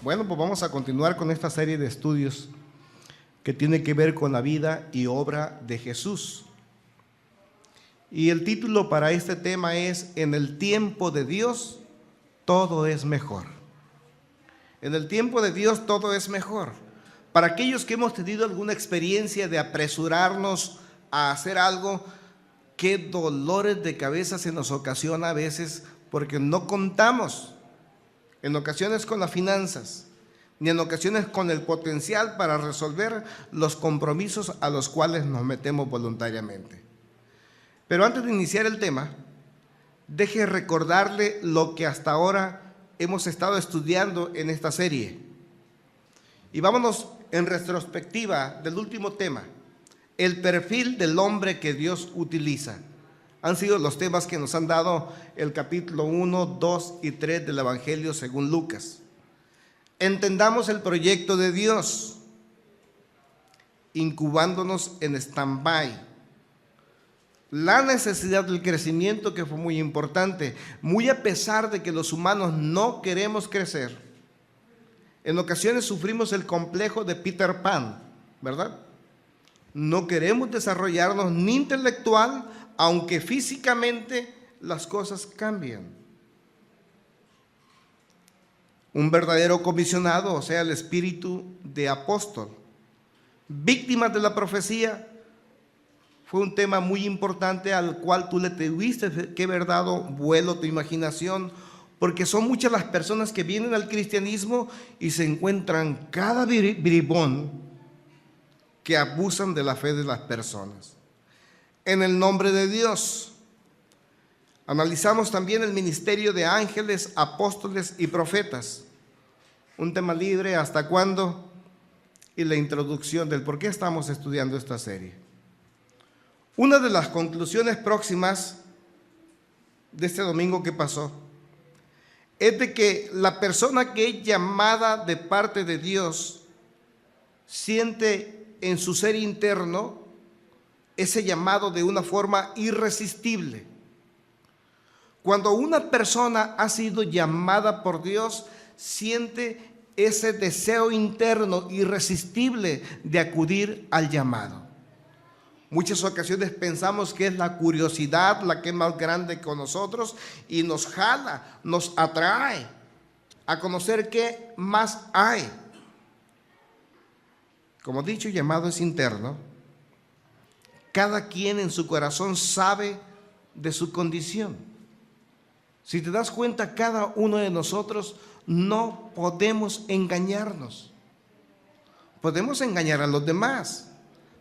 Bueno, pues vamos a continuar con esta serie de estudios que tiene que ver con la vida y obra de Jesús. Y el título para este tema es: En el tiempo de Dios todo es mejor. En el tiempo de Dios todo es mejor. Para aquellos que hemos tenido alguna experiencia de apresurarnos a hacer algo, qué dolores de cabeza se nos ocasiona a veces porque no contamos en ocasiones con las finanzas, ni en ocasiones con el potencial para resolver los compromisos a los cuales nos metemos voluntariamente. Pero antes de iniciar el tema, deje recordarle lo que hasta ahora hemos estado estudiando en esta serie. Y vámonos en retrospectiva del último tema: el perfil del hombre que Dios utiliza. Han sido los temas que nos han dado el capítulo 1, 2 y 3 del Evangelio según Lucas. Entendamos el proyecto de Dios, incubándonos en stand-by. La necesidad del crecimiento, que fue muy importante, muy a pesar de que los humanos no queremos crecer. En ocasiones sufrimos el complejo de Peter Pan, ¿verdad? No queremos desarrollarnos ni intelectual, aunque físicamente las cosas cambian. Un verdadero comisionado, o sea, el espíritu de apóstol. Víctimas de la profecía, fue un tema muy importante al cual tú le tuviste que haber dado vuelo tu imaginación, porque son muchas las personas que vienen al cristianismo y se encuentran cada bribón que abusan de la fe de las personas. En el nombre de Dios. Analizamos también el ministerio de ángeles, apóstoles y profetas. Un tema libre, ¿hasta cuándo? Y la introducción del por qué estamos estudiando esta serie. Una de las conclusiones próximas de este domingo que pasó es de que la persona que es llamada de parte de Dios siente en su ser interno ese llamado de una forma irresistible. Cuando una persona ha sido llamada por Dios, siente ese deseo interno irresistible de acudir al llamado. Muchas ocasiones pensamos que es la curiosidad la que es más grande que nosotros y nos jala, nos atrae a conocer qué más hay. Como dicho, llamado es interno. Cada quien en su corazón sabe de su condición. Si te das cuenta, cada uno de nosotros no podemos engañarnos. Podemos engañar a los demás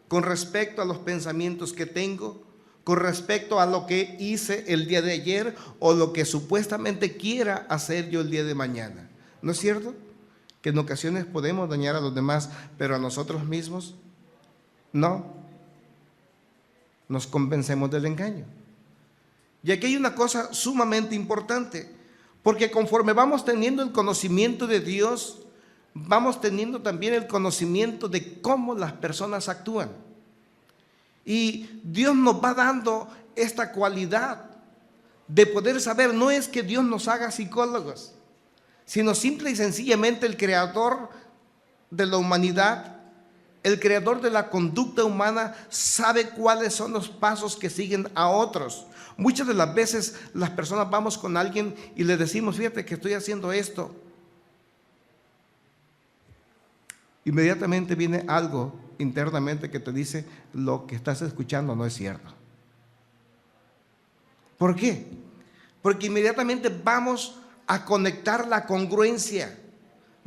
con respecto a los pensamientos que tengo, con respecto a lo que hice el día de ayer o lo que supuestamente quiera hacer yo el día de mañana. ¿No es cierto? Que en ocasiones podemos dañar a los demás, pero a nosotros mismos no. Nos convencemos del engaño. Y aquí hay una cosa sumamente importante, porque conforme vamos teniendo el conocimiento de Dios, vamos teniendo también el conocimiento de cómo las personas actúan. Y Dios nos va dando esta cualidad de poder saber. No es que Dios nos haga psicólogos, sino simple y sencillamente el creador de la humanidad, el creador de la conducta humana, sabe cuáles son los pasos que siguen a otros. Muchas de las veces las personas vamos con alguien y le decimos: fíjate que estoy haciendo esto. Inmediatamente viene algo internamente que te dice: lo que estás escuchando no es cierto. ¿Por qué? Porque inmediatamente vamos a conectar la congruencia.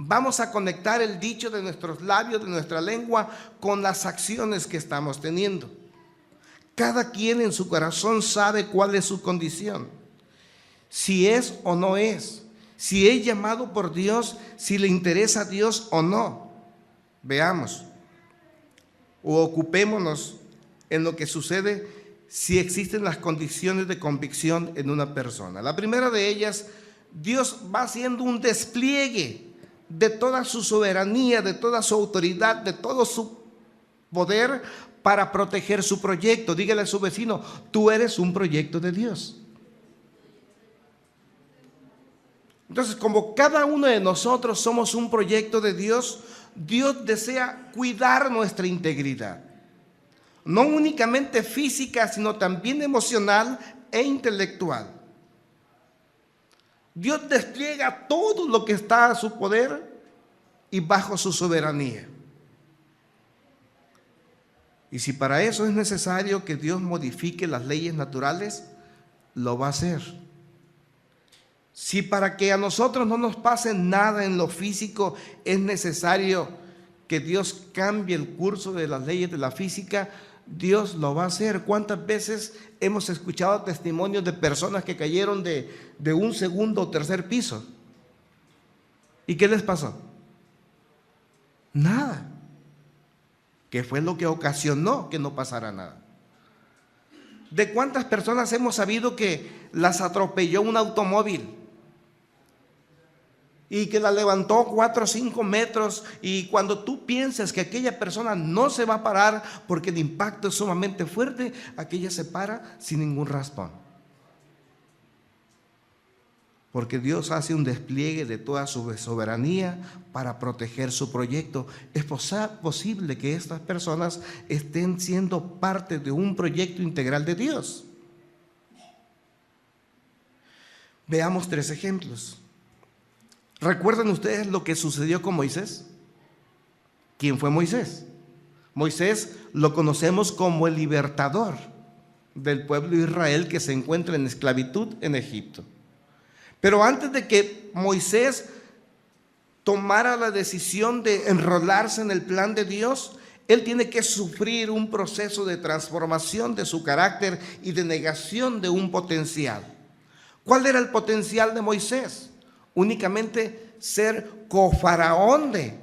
Vamos a conectar el dicho de nuestros labios, de nuestra lengua, con las acciones que estamos teniendo. Cada quien en su corazón sabe cuál es su condición, si es o no es, si es llamado por Dios, si le interesa a Dios o no. Veamos o ocupémonos en lo que sucede si existen las condiciones de convicción en una persona. La primera de ellas, Dios va haciendo un despliegue de toda su soberanía, de toda su autoridad, de todo su poder para proteger su proyecto. Dígale a su vecino: tú eres un proyecto de Dios. Entonces, como cada uno de nosotros somos un proyecto de Dios, Dios desea cuidar nuestra integridad. No únicamente física, sino también emocional e intelectual. Dios despliega todo lo que está a su poder y bajo su soberanía. Y si para eso es necesario que Dios modifique las leyes naturales, lo va a hacer. Si para que a nosotros no nos pase nada en lo físico es necesario que Dios cambie el curso de las leyes de la física, Dios lo va a hacer. ¿Cuántas veces hemos escuchado testimonios de personas que cayeron de un segundo o tercer piso? ¿Y qué les pasó? Nada. ¿Qué fue lo que ocasionó que no pasara nada? ¿De cuántas personas hemos sabido que las atropelló un automóvil y que la levantó 4 o 5 metros, y cuando tú piensas que aquella persona no se va a parar porque el impacto es sumamente fuerte, aquella se para sin ningún raspón? Porque Dios hace un despliegue de toda su soberanía para proteger su proyecto. Es posible que estas personas estén siendo parte de un proyecto integral de Dios. Veamos 3 ejemplos. ¿Recuerdan ustedes lo que sucedió con Moisés? ¿Quién fue Moisés? Moisés lo conocemos como el libertador del pueblo de Israel que se encuentra en esclavitud en Egipto. Pero antes de que Moisés tomara la decisión de enrolarse en el plan de Dios, él tiene que sufrir un proceso de transformación de su carácter y de negación de un potencial. ¿Cuál era el potencial de Moisés? Únicamente ser cofaraón de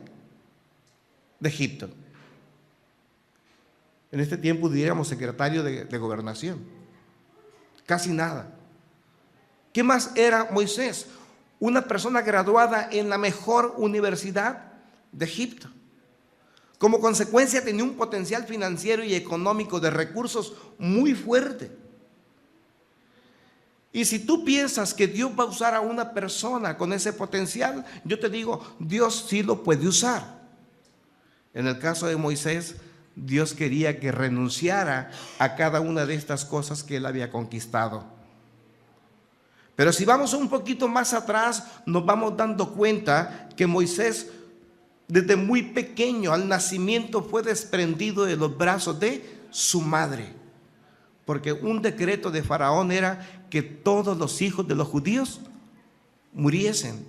Egipto. En este tiempo diríamos secretario de gobernación. Casi nada. ¿Qué más era Moisés? Una persona graduada en la mejor universidad de Egipto. Como consecuencia tenía un potencial financiero y económico de recursos muy fuerte. Y si tú piensas que Dios va a usar a una persona con ese potencial, yo te digo, Dios sí lo puede usar. En el caso de Moisés, Dios quería que renunciara a cada una de estas cosas que él había conquistado. Pero si vamos un poquito más atrás, nos vamos dando cuenta que Moisés, desde muy pequeño, al nacimiento, fue desprendido de los brazos de su madre. Porque un decreto de Faraón era que todos los hijos de los judíos muriesen.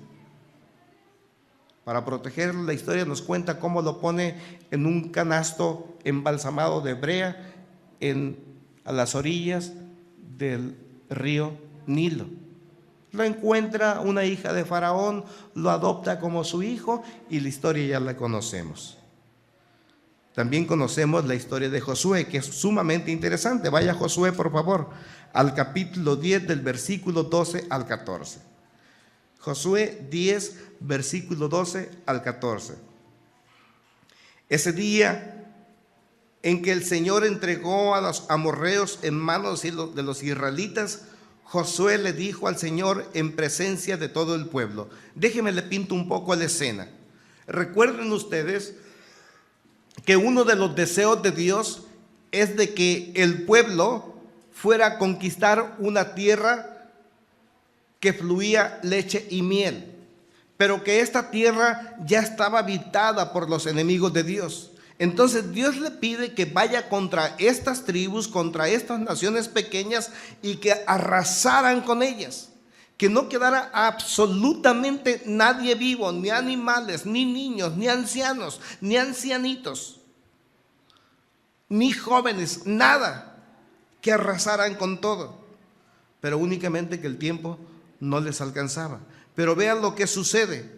Para protegerlo, la historia nos cuenta cómo lo pone en un canasto embalsamado de brea a las orillas del río Nilo. Lo encuentra una hija de Faraón, lo adopta como su hijo y la historia ya la conocemos. También conocemos la historia de Josué, que es sumamente interesante. Vaya Josué, por favor, al capítulo 10 del versículo 12 al 14. Josué 10, versículo 12 al 14. Ese día en que el Señor entregó a los amorreos en manos de los israelitas, Josué le dijo al Señor en presencia de todo el pueblo. Déjenme le pinto un poco la escena. Recuerden ustedes que uno de los deseos de Dios es de que el pueblo fuera a conquistar una tierra que fluía leche y miel, pero que esta tierra ya estaba habitada por los enemigos de Dios. Entonces Dios le pide que vaya contra estas tribus, contra estas naciones pequeñas, y que arrasaran con ellas, que no quedara absolutamente nadie vivo, ni animales, ni niños, ni ancianos, ni ancianitos, ni jóvenes, nada, que arrasaran con todo. Pero únicamente que el tiempo no les alcanzaba. Pero vean lo que sucede.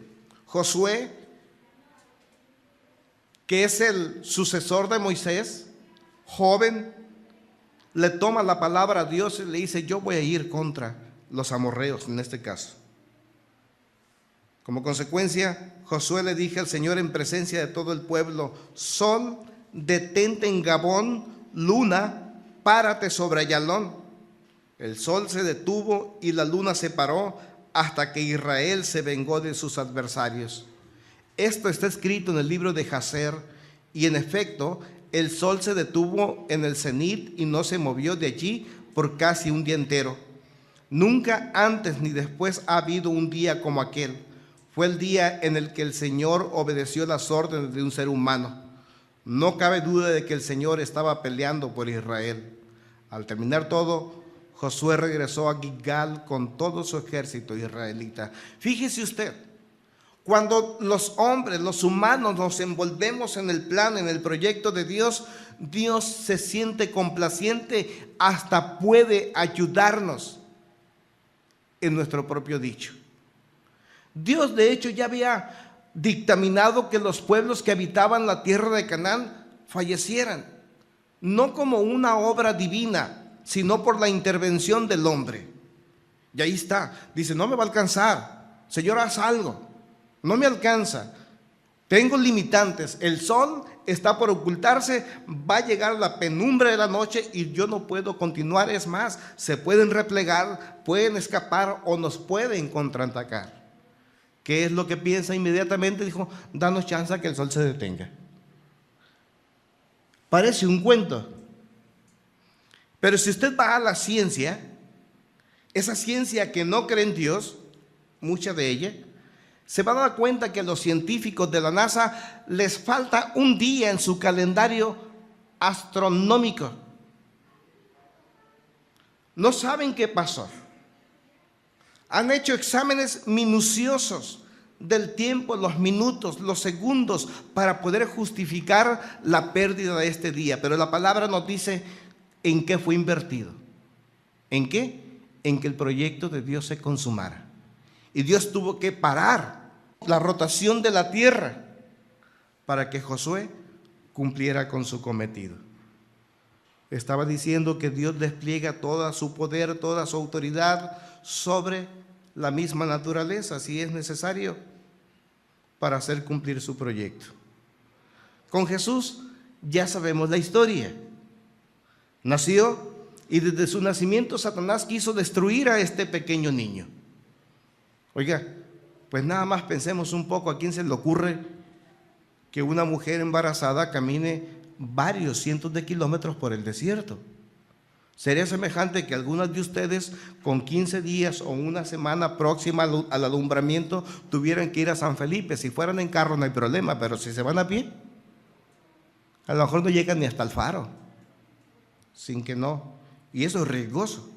Josué, que es el sucesor de Moisés, joven, le toma la palabra a Dios y le dice: yo voy a ir contra los amorreos en este caso. Como consecuencia, Josué le dijo al Señor en presencia de todo el pueblo: sol, detente en Gabón; luna, párate sobre Ayalón. El sol se detuvo y la luna se paró hasta que Israel se vengó de sus adversarios. Esto está escrito en el libro de Jaser, y en efecto, el sol se detuvo en el cenit y no se movió de allí por casi un día entero. Nunca antes ni después ha habido un día como aquel. Fue el día en el que el Señor obedeció las órdenes de un ser humano. No cabe duda de que el Señor estaba peleando por Israel. Al terminar todo, Josué regresó a Gilgal con todo su ejército israelita. Fíjese usted, cuando los hombres, los humanos, nos envolvemos en el plan, en el proyecto de Dios, Dios se siente complaciente, hasta puede ayudarnos en nuestro propio dicho. Dios, de hecho, ya había dictaminado que los pueblos que habitaban la tierra de Canaán fallecieran, no como una obra divina, sino por la intervención del hombre. Y ahí está, dice, no me va a alcanzar, Señor, haz algo, no me alcanza, tengo limitantes, el sol está por ocultarse, va a llegar la penumbra de la noche y yo no puedo continuar. Es más, se pueden replegar, pueden escapar o nos pueden contraatacar. ¿Qué es lo que piensa inmediatamente? Dijo, danos chance a que el sol se detenga. Parece un cuento, pero si usted va a la ciencia, esa ciencia que no cree en Dios, mucha de ella, se va a dar cuenta que a los científicos de la NASA les falta un día en su calendario astronómico. No saben qué pasó. Han hecho exámenes minuciosos del tiempo, los minutos, los segundos, para poder justificar la pérdida de este día. Pero la palabra nos dice en qué fue invertido. ¿En qué? En que el proyecto de Dios se consumara. Y Dios tuvo que parar la rotación de la tierra para que Josué cumpliera con su cometido. Estaba diciendo que Dios despliega todo su poder, toda su autoridad sobre la misma naturaleza, si es necesario, para hacer cumplir su proyecto. Con Jesús ya sabemos la historia. Nació y desde su nacimiento Satanás quiso destruir a este pequeño niño. Oiga, pues nada más pensemos un poco, ¿a quién se le ocurre que una mujer embarazada camine varios cientos de kilómetros por el desierto? Sería semejante que algunas de ustedes con 15 días o una semana próxima al alumbramiento tuvieran que ir a San Felipe. Si fueran en carro no hay problema, pero si se van a pie, a lo mejor no llegan ni hasta el faro, sin que no. Y eso es riesgoso.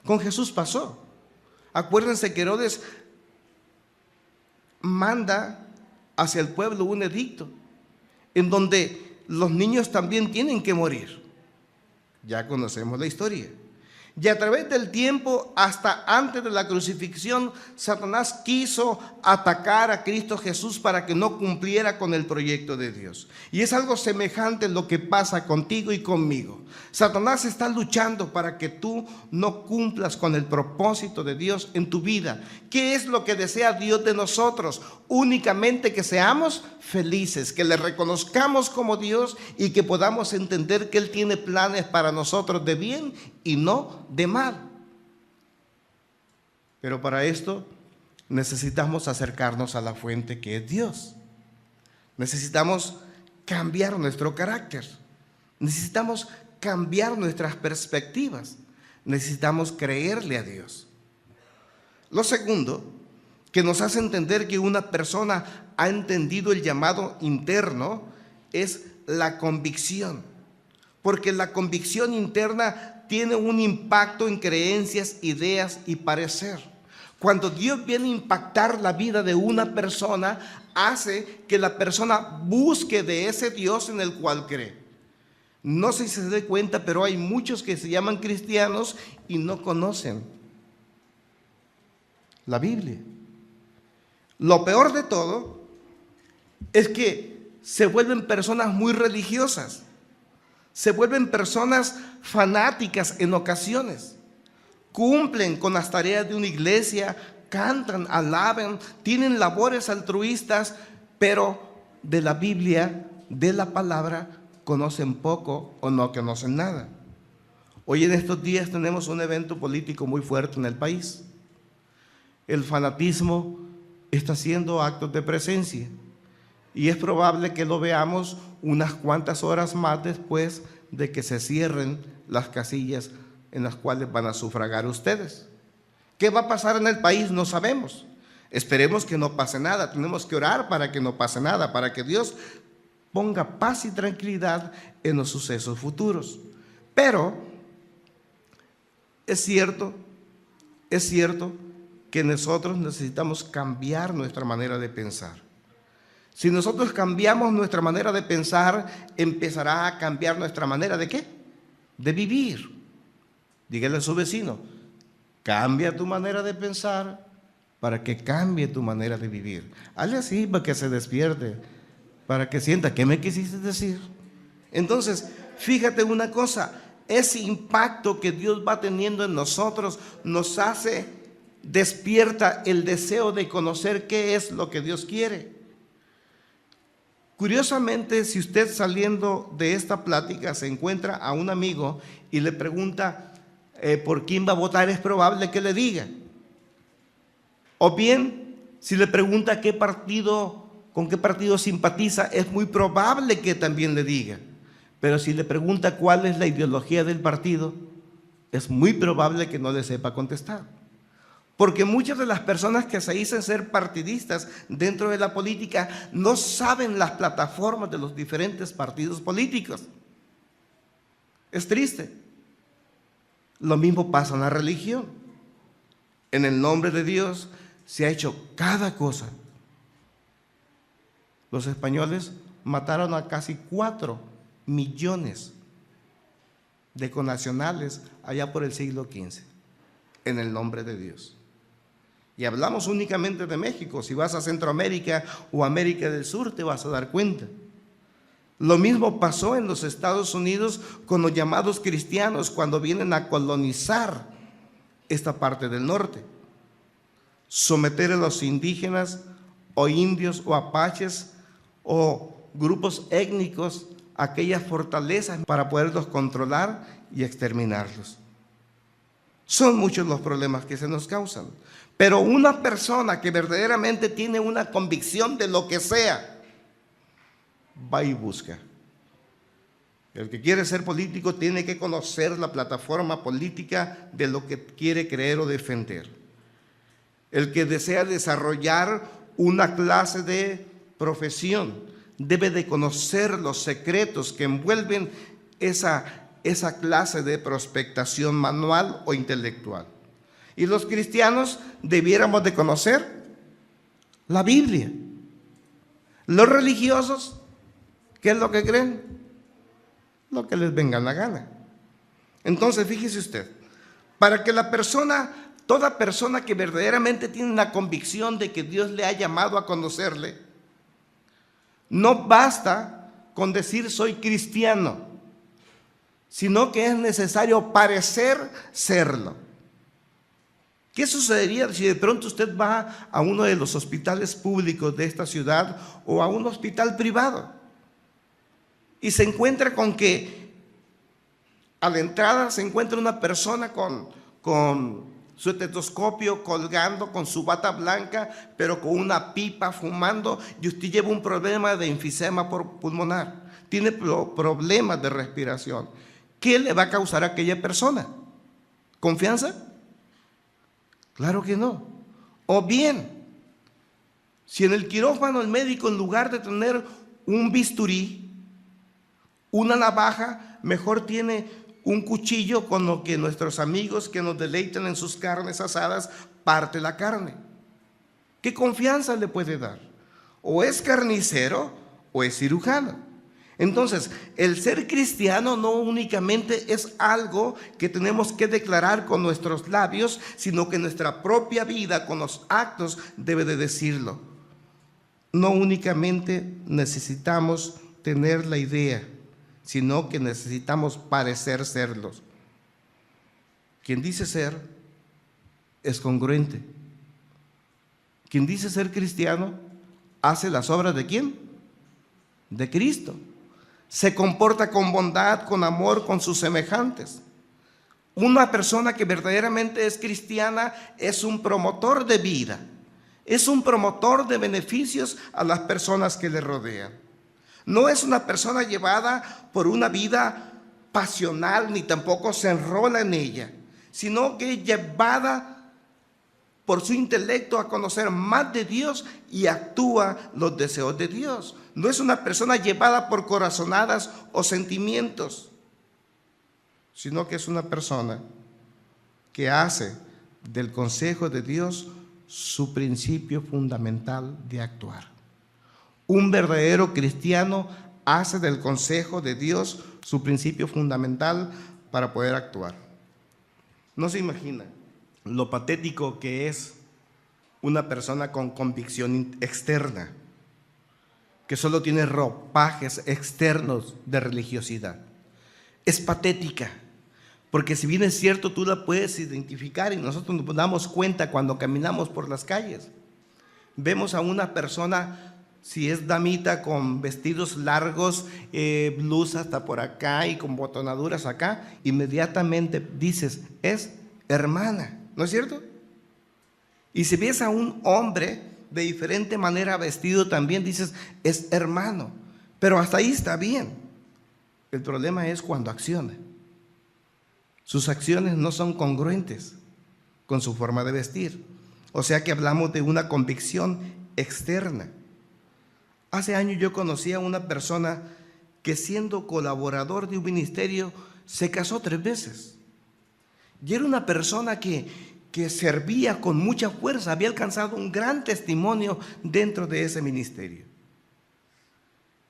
Con Jesús pasó. Acuérdense que Herodes manda hacia el pueblo un edicto en donde los niños también tienen que morir. Ya conocemos la historia. Y a través del tiempo, hasta antes de la crucifixión, Satanás quiso atacar a Cristo Jesús para que no cumpliera con el proyecto de Dios. Y es algo semejante lo que pasa contigo y conmigo. Satanás está luchando para que tú no cumplas con el propósito de Dios en tu vida. ¿Qué es lo que desea Dios de nosotros? Únicamente que seamos felices, que le reconozcamos como Dios y que podamos entender que Él tiene planes para nosotros de bien y no de mal. Pero para esto necesitamos acercarnos a la fuente que es Dios. Necesitamos cambiar nuestro carácter. Necesitamos cambiar nuestras perspectivas. Necesitamos creerle a Dios. Lo segundo, que nos hace entender que una persona ha entendido el llamado interno, es la convicción. Porque la convicción interna tiene un impacto en creencias, ideas y parecer. Cuando Dios viene a impactar la vida de una persona, hace que la persona busque de ese Dios en el cual cree. No sé si se da cuenta, pero hay muchos que se llaman cristianos y no conocen la Biblia. Lo peor de todo es que se vuelven personas muy religiosas. Se vuelven personas fanáticas en ocasiones. Cumplen con las tareas de una iglesia, cantan, alaban, tienen labores altruistas, pero de la Biblia, de la palabra, conocen poco o no conocen nada. Hoy en estos días tenemos un evento político muy fuerte en el país. el fanatismo está haciendo actos de presencia. Y es probable que lo veamos unas cuantas horas más después de que se cierren las casillas en las cuales van a sufragar ustedes. ¿Qué va a pasar en el país? No sabemos. Esperemos que no pase nada. Tenemos que orar para que no pase nada, para que Dios ponga paz y tranquilidad en los sucesos futuros. Pero es cierto que nosotros necesitamos cambiar nuestra manera de pensar. Si nosotros cambiamos nuestra manera de pensar, empezará a cambiar nuestra manera ¿de qué? De vivir. Dígale a su vecino, cambia tu manera de pensar para que cambie tu manera de vivir. Hazle así para que se despierte, para que sienta, ¿qué me quisiste decir? Entonces, fíjate una cosa, ese impacto que Dios va teniendo en nosotros nos hace, despierta el deseo de conocer qué es lo que Dios quiere. Curiosamente, si usted saliendo de esta plática se encuentra a un amigo y le pregunta por quién va a votar, es probable que le diga. O bien, si le pregunta con qué partido simpatiza, es muy probable que también le diga. Pero si le pregunta cuál es la ideología del partido, es muy probable que no le sepa contestar. Porque muchas de las personas que se dicen ser partidistas dentro de la política no saben las plataformas de los diferentes partidos políticos. Es triste. Lo mismo pasa en la religión. En el nombre de Dios se ha hecho cada cosa. Los españoles mataron a casi 4 millones de connacionales allá por el siglo XV, en el nombre de Dios. Y hablamos únicamente de México. Si vas a Centroamérica o América del Sur te vas a dar cuenta. Lo mismo pasó en los Estados Unidos con los llamados cristianos cuando vienen a colonizar esta parte del norte. Someter a los indígenas o indios o apaches o grupos étnicos a aquellas fortalezas para poderlos controlar y exterminarlos. Son muchos los problemas que se nos causan. Pero una persona que verdaderamente tiene una convicción de lo que sea, va y busca. El que quiere ser político tiene que conocer la plataforma política de lo que quiere creer o defender. El que desea desarrollar una clase de profesión debe de conocer los secretos que envuelven esa clase de prospectación manual o intelectual. Y los cristianos debiéramos de conocer la Biblia. Los religiosos, ¿qué es lo que creen? Lo que les venga la gana. Entonces, fíjese usted, para que toda persona que verdaderamente tiene una convicción de que Dios le ha llamado a conocerle, no basta con decir soy cristiano, sino que es necesario parecer serlo. ¿Qué sucedería si de pronto usted va a uno de los hospitales públicos de esta ciudad o a un hospital privado y se encuentra con que a la entrada se encuentra una persona con su estetoscopio colgando, con su bata blanca, pero con una pipa fumando, y usted lleva un problema de enfisema pulmonar, tiene problemas de respiración? ¿Qué le va a causar a aquella persona? ¿Confianza? Claro que no. O bien, si en el quirófano el médico, en lugar de tener un bisturí, una navaja, mejor tiene un cuchillo con lo que nuestros amigos que nos deleitan en sus carnes asadas parte la carne. ¿Qué confianza le puede dar? O es carnicero o es cirujano. Entonces, el ser cristiano no únicamente es algo que tenemos que declarar con nuestros labios, sino que nuestra propia vida, con los actos, debe de decirlo. No únicamente necesitamos tener la idea, sino que necesitamos parecer serlos. Quien dice ser es congruente. Quien dice ser cristiano hace las obras ¿de quién? De Cristo. Se comporta con bondad, con amor, con sus semejantes. Una persona que verdaderamente es cristiana es un promotor de vida, es un promotor de beneficios a las personas que le rodean. No es una persona llevada por una vida pasional, ni tampoco se enrola en ella, sino que es llevada por su intelecto a conocer más de Dios y actúa los deseos de Dios. No es una persona llevada por corazonadas o sentimientos, sino que es una persona que hace del consejo de Dios su principio fundamental de actuar. Un verdadero cristiano hace del consejo de Dios su principio fundamental para poder actuar. No se imagina lo patético que es una persona con convicción externa, que solo tiene ropajes externos de religiosidad. Es patética, porque si bien es cierto, tú la puedes identificar y nosotros nos damos cuenta cuando caminamos por las calles. Vemos a una persona, si es damita, con vestidos largos, blusa hasta por acá y con botonaduras acá, inmediatamente dices, es hermana, ¿no es cierto? Y si ves a un hombre de diferente manera vestido, también dices, es hermano. Pero hasta ahí está bien. El problema es cuando acciona. Sus acciones no son congruentes con su forma de vestir. O sea que hablamos de una convicción externa. Hace años yo conocí a una persona que, siendo colaborador de un ministerio, se casó 3 veces. Y era una persona que servía con mucha fuerza, había alcanzado un gran testimonio dentro de ese ministerio.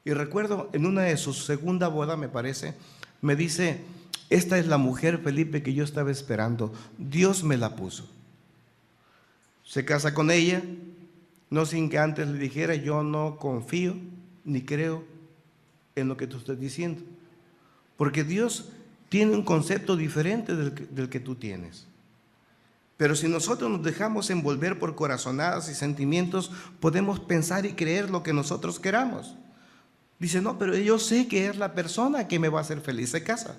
Y recuerdo en una de sus segunda boda, me parece, me dice, esta es la mujer, Felipe, que yo estaba esperando, Dios me la puso. Se casa con ella, no sin que antes le dijera, yo no confío ni creo en lo que tú estás diciendo, porque Dios tiene un concepto diferente del que tú tienes. Pero si nosotros nos dejamos envolver por corazonadas y sentimientos, podemos pensar y creer lo que nosotros queramos. Dice, no, pero yo sé que es la persona que me va a hacer feliz. Se casa.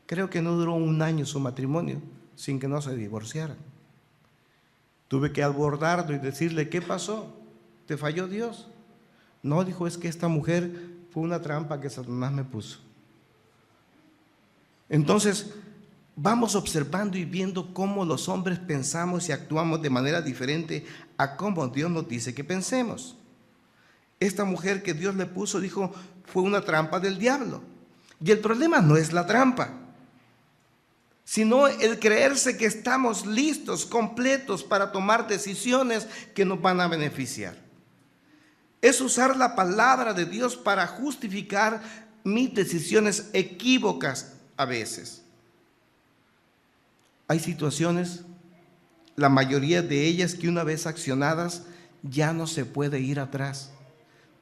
Creo que no duró 1 año su matrimonio sin que no se divorciaran. Tuve que abordarlo y decirle, ¿qué pasó? ¿Te falló Dios? No, dijo, es que esta mujer fue una trampa que Satanás me puso. Entonces, vamos observando y viendo cómo los hombres pensamos y actuamos de manera diferente a cómo Dios nos dice que pensemos. Esta mujer que Dios le puso, dijo, fue una trampa del diablo. Y el problema no es la trampa, sino el creerse que estamos listos, completos para tomar decisiones que nos van a beneficiar. Es usar la palabra de Dios para justificar mis decisiones equívocas a veces. Hay situaciones, la mayoría de ellas, que una vez accionadas ya no se puede ir atrás.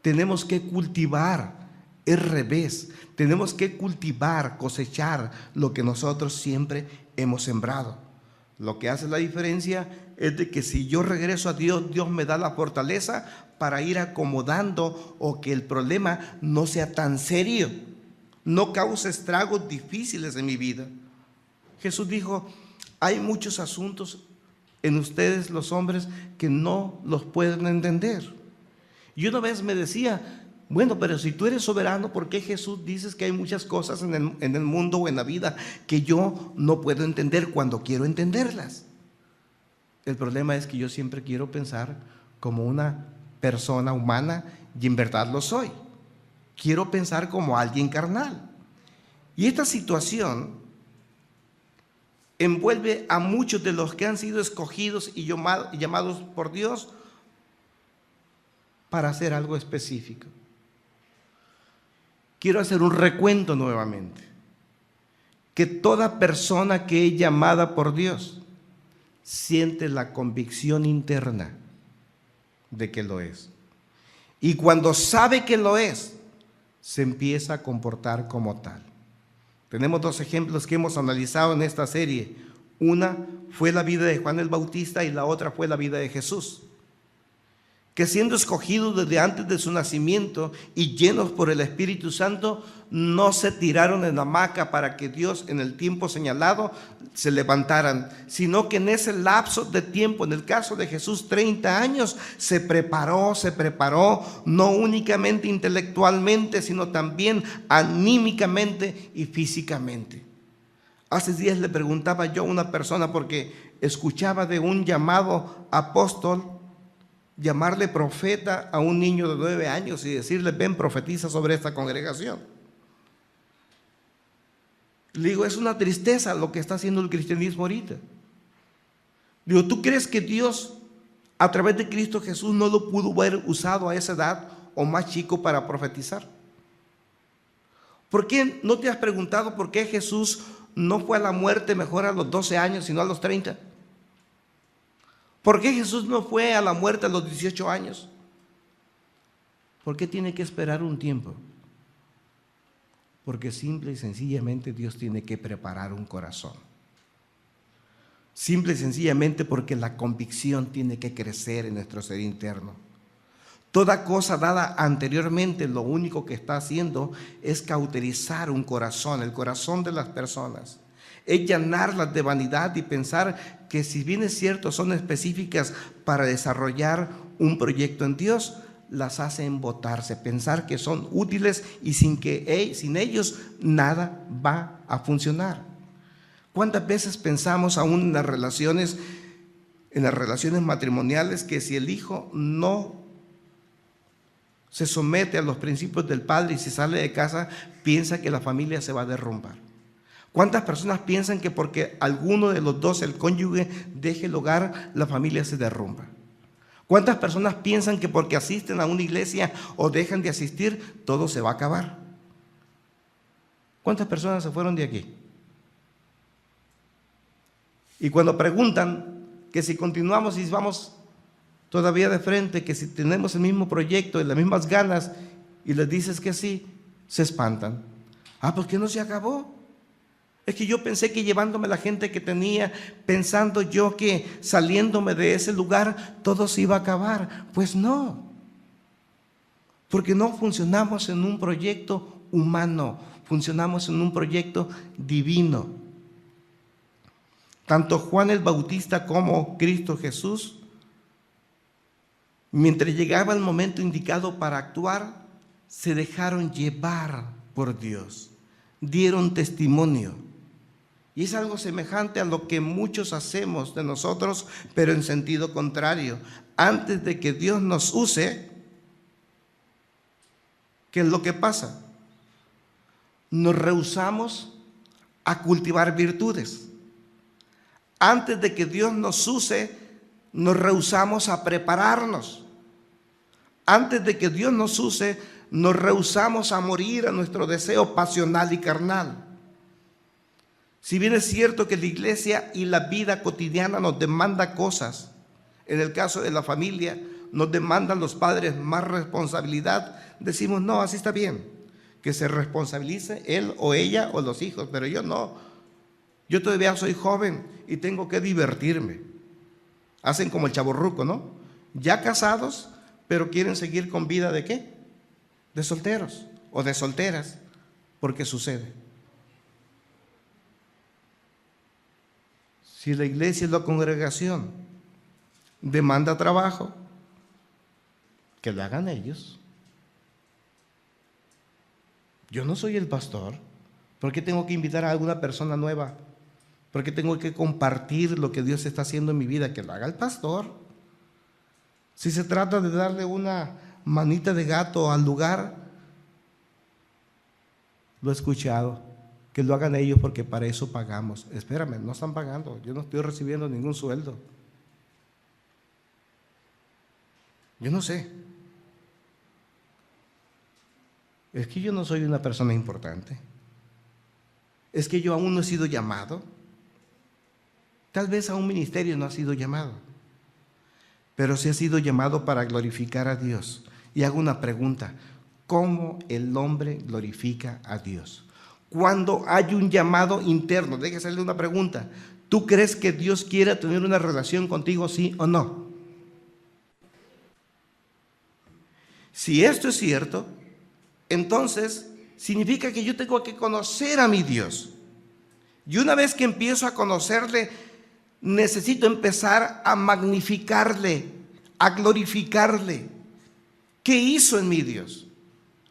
Tenemos que cultivar el revés, tenemos que cultivar, cosechar lo que nosotros siempre hemos sembrado. Lo que hace la diferencia es de que si yo regreso a Dios, Dios me da la fortaleza para ir acomodando o que el problema no sea tan serio, no cause estragos difíciles en mi vida. Jesús dijo, hay muchos asuntos en ustedes los hombres que no los pueden entender. Y una vez me decía, bueno, pero si tú eres soberano, ¿por qué Jesús dices que hay muchas cosas en el mundo o en la vida que yo no puedo entender cuando quiero entenderlas? El problema es que yo siempre quiero pensar como una persona humana y en verdad lo soy. Quiero pensar como alguien carnal. Y esta situación envuelve a muchos de los que han sido escogidos y llamados por Dios para hacer algo específico. Quiero hacer un recuento nuevamente. Que toda persona que es llamada por Dios siente la convicción interna de que lo es. Y cuando sabe que lo es, se empieza a comportar como tal. Tenemos 2 ejemplos que hemos analizado en esta serie. Una fue la vida de Juan el Bautista y la otra fue la vida de Jesús. que siendo escogidos desde antes de su nacimiento y llenos por el Espíritu Santo, no se tiraron en la hamaca para que Dios en el tiempo señalado se levantaran, sino que en ese lapso de tiempo, en el caso de Jesús, 30 años, se preparó, no únicamente intelectualmente, sino también anímicamente y físicamente. Hace días le preguntaba yo a una persona, porque escuchaba de un llamado apóstol, llamarle profeta a un niño de 9 años y decirle: ven, profetiza sobre esta congregación. Le digo, es una tristeza lo que está haciendo el cristianismo ahorita. Digo, ¿tú crees que Dios a través de Cristo Jesús no lo pudo haber usado a esa edad o más chico para profetizar? ¿Por qué no te has preguntado por qué Jesús no fue a la muerte mejor a los 12 años sino a los 30? ¿Por qué Jesús no fue a la muerte a los 18 años? ¿Por qué tiene que esperar un tiempo? Porque simple y sencillamente Dios tiene que preparar un corazón. Simple y sencillamente porque la convicción tiene que crecer en nuestro ser interno. Toda cosa dada anteriormente, lo único que está haciendo es cauterizar un corazón, el corazón de las personas. Es llenarlas de vanidad y pensar que, si bien es cierto, son específicas para desarrollar un proyecto en Dios, las hace embotarse, pensar que son útiles y sin ellos nada va a funcionar. ¿Cuántas veces pensamos aún en las relaciones matrimoniales, que si el hijo no se somete a los principios del padre y se sale de casa, piensa que la familia se va a derrumbar? ¿Cuántas personas piensan que porque alguno de los dos, el cónyuge, deje el hogar, la familia se derrumba? ¿Cuántas personas piensan que porque asisten a una iglesia o dejan de asistir, todo se va a acabar? ¿Cuántas personas se fueron de aquí? Y cuando preguntan que si continuamos y vamos todavía de frente, que si tenemos el mismo proyecto y las mismas ganas, y les dices que sí, se espantan. ¿Por qué no se acabó? Es que yo pensé que llevándome la gente que tenía, pensando yo que saliéndome de ese lugar todo se iba a acabar. Pues no, porque no funcionamos en un proyecto humano, funcionamos en un proyecto divino. Tanto Juan el Bautista como Cristo Jesús, mientras llegaba el momento indicado para actuar, se dejaron llevar por Dios, dieron testimonio. Y es algo semejante a lo que muchos hacemos de nosotros, pero en sentido contrario. Antes de que Dios nos use, ¿qué es lo que pasa? Nos rehusamos a cultivar virtudes. Antes de que Dios nos use, nos rehusamos a prepararnos. Antes de que Dios nos use, nos rehusamos a morir a nuestro deseo pasional y carnal. Si bien es cierto que la iglesia y la vida cotidiana nos demanda cosas, en el caso de la familia nos demandan los padres más responsabilidad, decimos no, así está bien, que se responsabilice él o ella o los hijos, pero yo no, yo todavía soy joven y tengo que divertirme. Hacen como el chavorruco, ¿no? Ya casados, pero quieren seguir con vida ¿de qué? De solteros o de solteras, porque sucede. Si la iglesia y la congregación demanda trabajo, que lo hagan ellos. Yo no soy el pastor. ¿Por qué tengo que invitar a alguna persona nueva? ¿Por qué tengo que compartir lo que Dios está haciendo en mi vida? Que lo haga el pastor. Si se trata de darle una manita de gato al lugar, lo he escuchado. Que lo hagan ellos porque para eso pagamos. Espérame, no están pagando. Yo no estoy recibiendo ningún sueldo. Yo no sé. Es que yo no soy una persona importante. Es que yo aún no he sido llamado. Tal vez a un ministerio no ha sido llamado. Pero sí ha sido llamado para glorificar a Dios. Y hago una pregunta. ¿Cómo el hombre glorifica a Dios? Cuando hay un llamado interno, déjame hacerle una pregunta. ¿Tú crees que Dios quiere tener una relación contigo, sí o no? Si esto es cierto, entonces significa que yo tengo que conocer a mi Dios. Y una vez que empiezo a conocerle, necesito empezar a magnificarle, a glorificarle. ¿Qué hizo en mi Dios?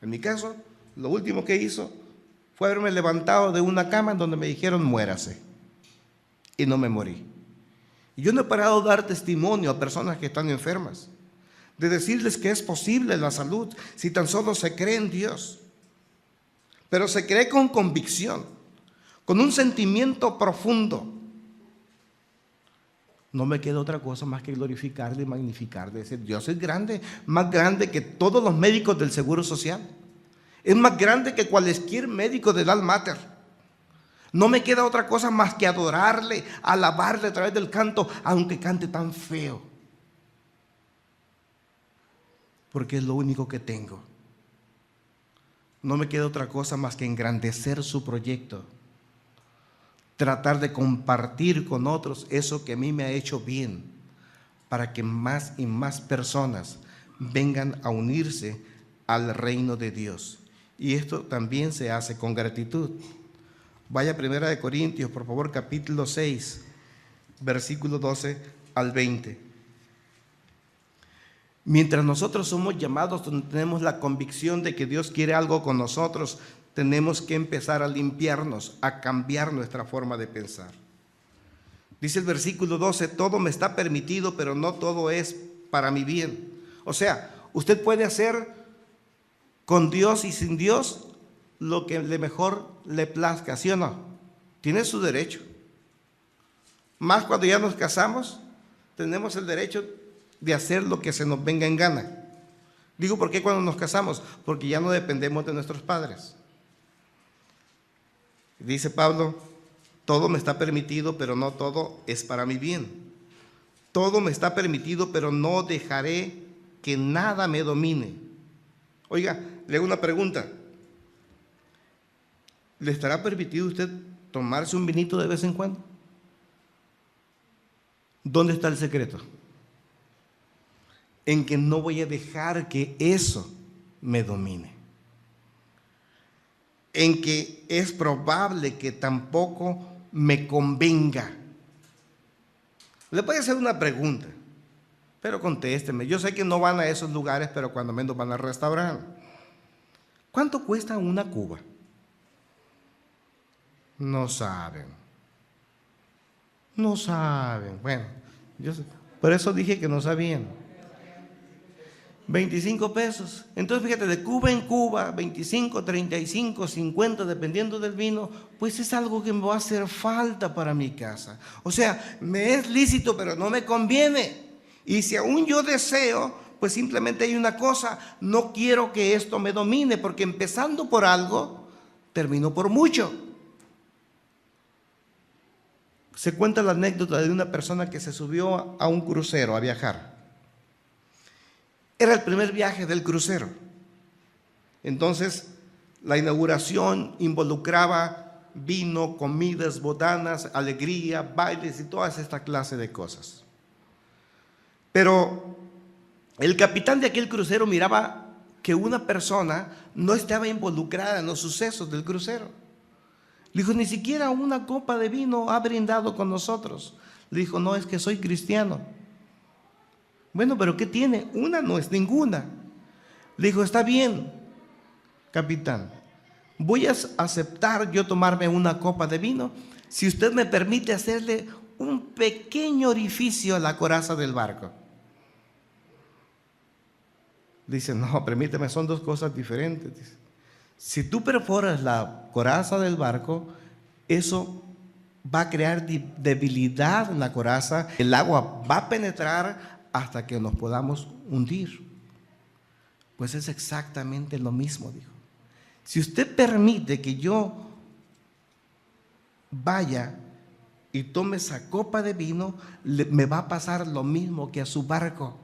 En mi caso, lo último que hizo fue haberme levantado de una cama en donde me dijeron muérase. Y no me morí. Y yo no he parado de dar testimonio a personas que están enfermas, de decirles que es posible la salud si tan solo se cree en Dios. Pero se cree con convicción, con un sentimiento profundo. No me queda otra cosa más que glorificarle y magnificarle. Decir, Dios es grande, más grande que todos los médicos del Seguro Social. Es más grande que cualquier médico del Alma Mater. No me queda otra cosa más que adorarle, alabarle a través del canto, aunque cante tan feo. Porque es lo único que tengo. No me queda otra cosa más que engrandecer su proyecto. Tratar de compartir con otros eso que a mí me ha hecho bien, para que más y más personas vengan a unirse al reino de Dios. Y esto también se hace con gratitud. Vaya a 1 Corintios, por favor, capítulo 6, versículo 12 al 20. Mientras nosotros somos llamados, tenemos la convicción de que Dios quiere algo con nosotros, tenemos que empezar a limpiarnos, a cambiar nuestra forma de pensar. Dice el versículo 12, todo me está permitido, pero no todo es para mi bien. O sea, usted puede hacer con Dios y sin Dios lo que mejor le plazca, ¿sí o no? Tiene su derecho. Más cuando ya nos casamos, tenemos el derecho de hacer lo que se nos venga en gana. Digo, ¿por qué cuando nos casamos? Porque ya no dependemos de nuestros padres. Dice Pablo, todo me está permitido, pero no todo es para mi bien. Todo me está permitido, pero no dejaré que nada me domine. Oiga, le hago una pregunta. ¿Le estará permitido a usted tomarse un vinito de vez en cuando? ¿Dónde está el secreto? En que no voy a dejar que eso me domine. En que es probable que tampoco me convenga. Le voy a hacer una pregunta, pero contésteme. Yo sé que no van a esos lugares, pero cuando menos van al restaurante. ¿Cuánto cuesta una cuba? No saben. No saben. Bueno, por eso dije que no sabían. 25 pesos. Entonces fíjate, de Cuba en Cuba, 25, 35, 50, dependiendo del vino, pues es algo que me va a hacer falta para mi casa. O sea, me es lícito, pero no me conviene. Y si aún yo deseo, pues simplemente hay una cosa, no quiero que esto me domine, porque empezando por algo, termino por mucho. Se cuenta la anécdota de una persona que se subió a un crucero a viajar. Era el primer viaje del crucero. Entonces, la inauguración involucraba vino, comidas, botanas, alegría, bailes y todas esta clase de cosas. Pero el capitán de aquel crucero miraba que una persona no estaba involucrada en los sucesos del crucero. Le dijo, ni siquiera una copa de vino ha brindado con nosotros. Le dijo, no, es que soy cristiano. Bueno, pero ¿qué tiene? Una no es ninguna. Le dijo, está bien, capitán, voy a aceptar yo tomarme una copa de vino si usted me permite hacerle un pequeño orificio a la coraza del barco. Dice, no, permíteme, son dos cosas diferentes. Dice, si tú perforas la coraza del barco, eso va a crear debilidad en la coraza, el agua va a penetrar hasta que nos podamos hundir. Pues es exactamente lo mismo, dijo. Si usted permite que yo vaya y tome esa copa de vino, me va a pasar lo mismo que a su barco.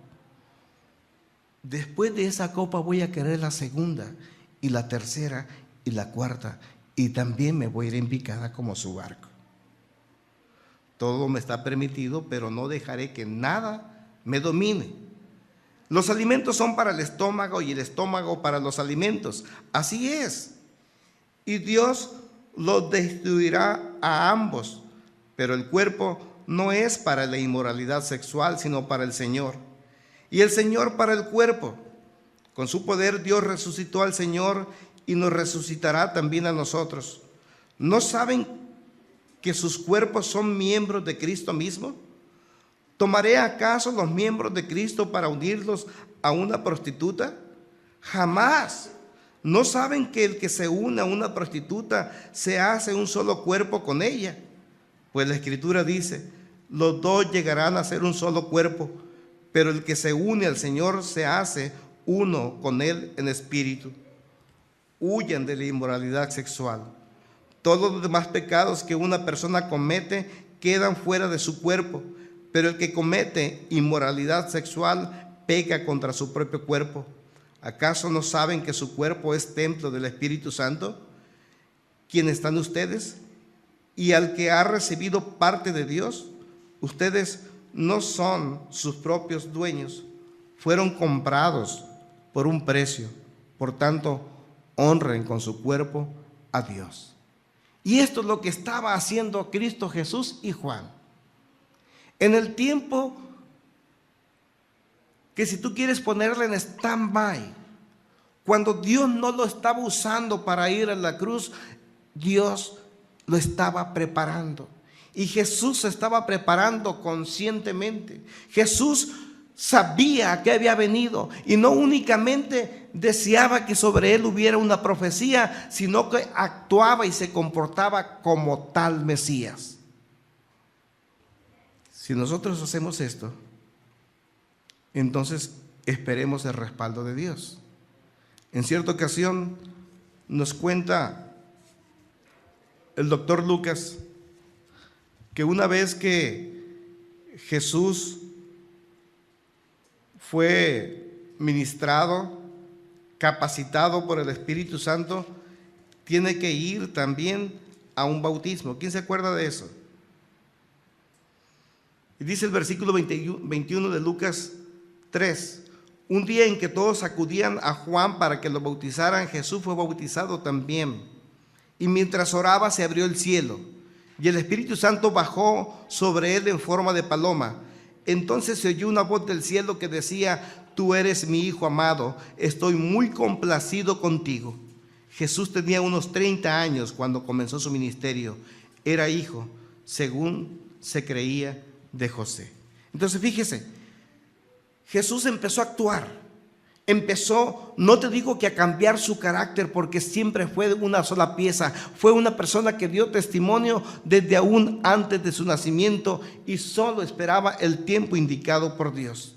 Después de esa copa voy a querer la segunda y la tercera y la cuarta, y también me voy a ir en picada como su barco. Todo me está permitido, pero no dejaré que nada me domine. Los alimentos son para el estómago y el estómago para los alimentos. Así es. Y Dios los destruirá a ambos. Pero el cuerpo no es para la inmoralidad sexual, sino para el Señor. Y el Señor para el cuerpo. Con su poder Dios resucitó al Señor y nos resucitará también a nosotros. ¿No saben que sus cuerpos son miembros de Cristo mismo? ¿Tomaré acaso los miembros de Cristo para unirlos a una prostituta? Jamás. ¿No saben que el que se une a una prostituta se hace un solo cuerpo con ella? Pues la Escritura dice, los dos llegarán a ser un solo cuerpo, pero el que se une al Señor se hace uno con Él en espíritu. Huyan de la inmoralidad sexual. Todos los demás pecados que una persona comete quedan fuera de su cuerpo, pero el que comete inmoralidad sexual peca contra su propio cuerpo. ¿Acaso no saben que su cuerpo es templo del Espíritu Santo, quien está en ustedes, y al que ha recibido parte de Dios? Ustedes no son sus propios dueños, fueron comprados por un precio. Por tanto, honren con su cuerpo a Dios. Y esto es lo que estaba haciendo Cristo Jesús y Juan. En el tiempo que, si tú quieres ponerle en stand-by, cuando Dios no lo estaba usando para ir a la cruz, Dios lo estaba preparando. Y Jesús se estaba preparando conscientemente. Jesús sabía que había venido y no únicamente deseaba que sobre él hubiera una profecía, sino que actuaba y se comportaba como tal Mesías. Si nosotros hacemos esto, entonces esperemos el respaldo de Dios. En cierta ocasión nos cuenta el doctor Lucas que una vez que Jesús fue ministrado, capacitado por el Espíritu Santo, tiene que ir también a un bautismo. ¿Quién se acuerda de eso? Y dice el versículo 21 de Lucas 3, un día en que todos acudían a Juan para que lo bautizaran, Jesús fue bautizado también. Y mientras oraba se abrió el cielo, y el Espíritu Santo bajó sobre él en forma de paloma. Entonces se oyó una voz del cielo que decía, tú eres mi Hijo amado, estoy muy complacido contigo. Jesús tenía unos 30 años cuando comenzó su ministerio. Era hijo, según se creía, de José. Entonces fíjese, Jesús empezó a actuar, empezó, no te digo que a cambiar su carácter, porque siempre fue una sola pieza, fue una persona que dio testimonio desde aún antes de su nacimiento y solo esperaba el tiempo indicado por Dios.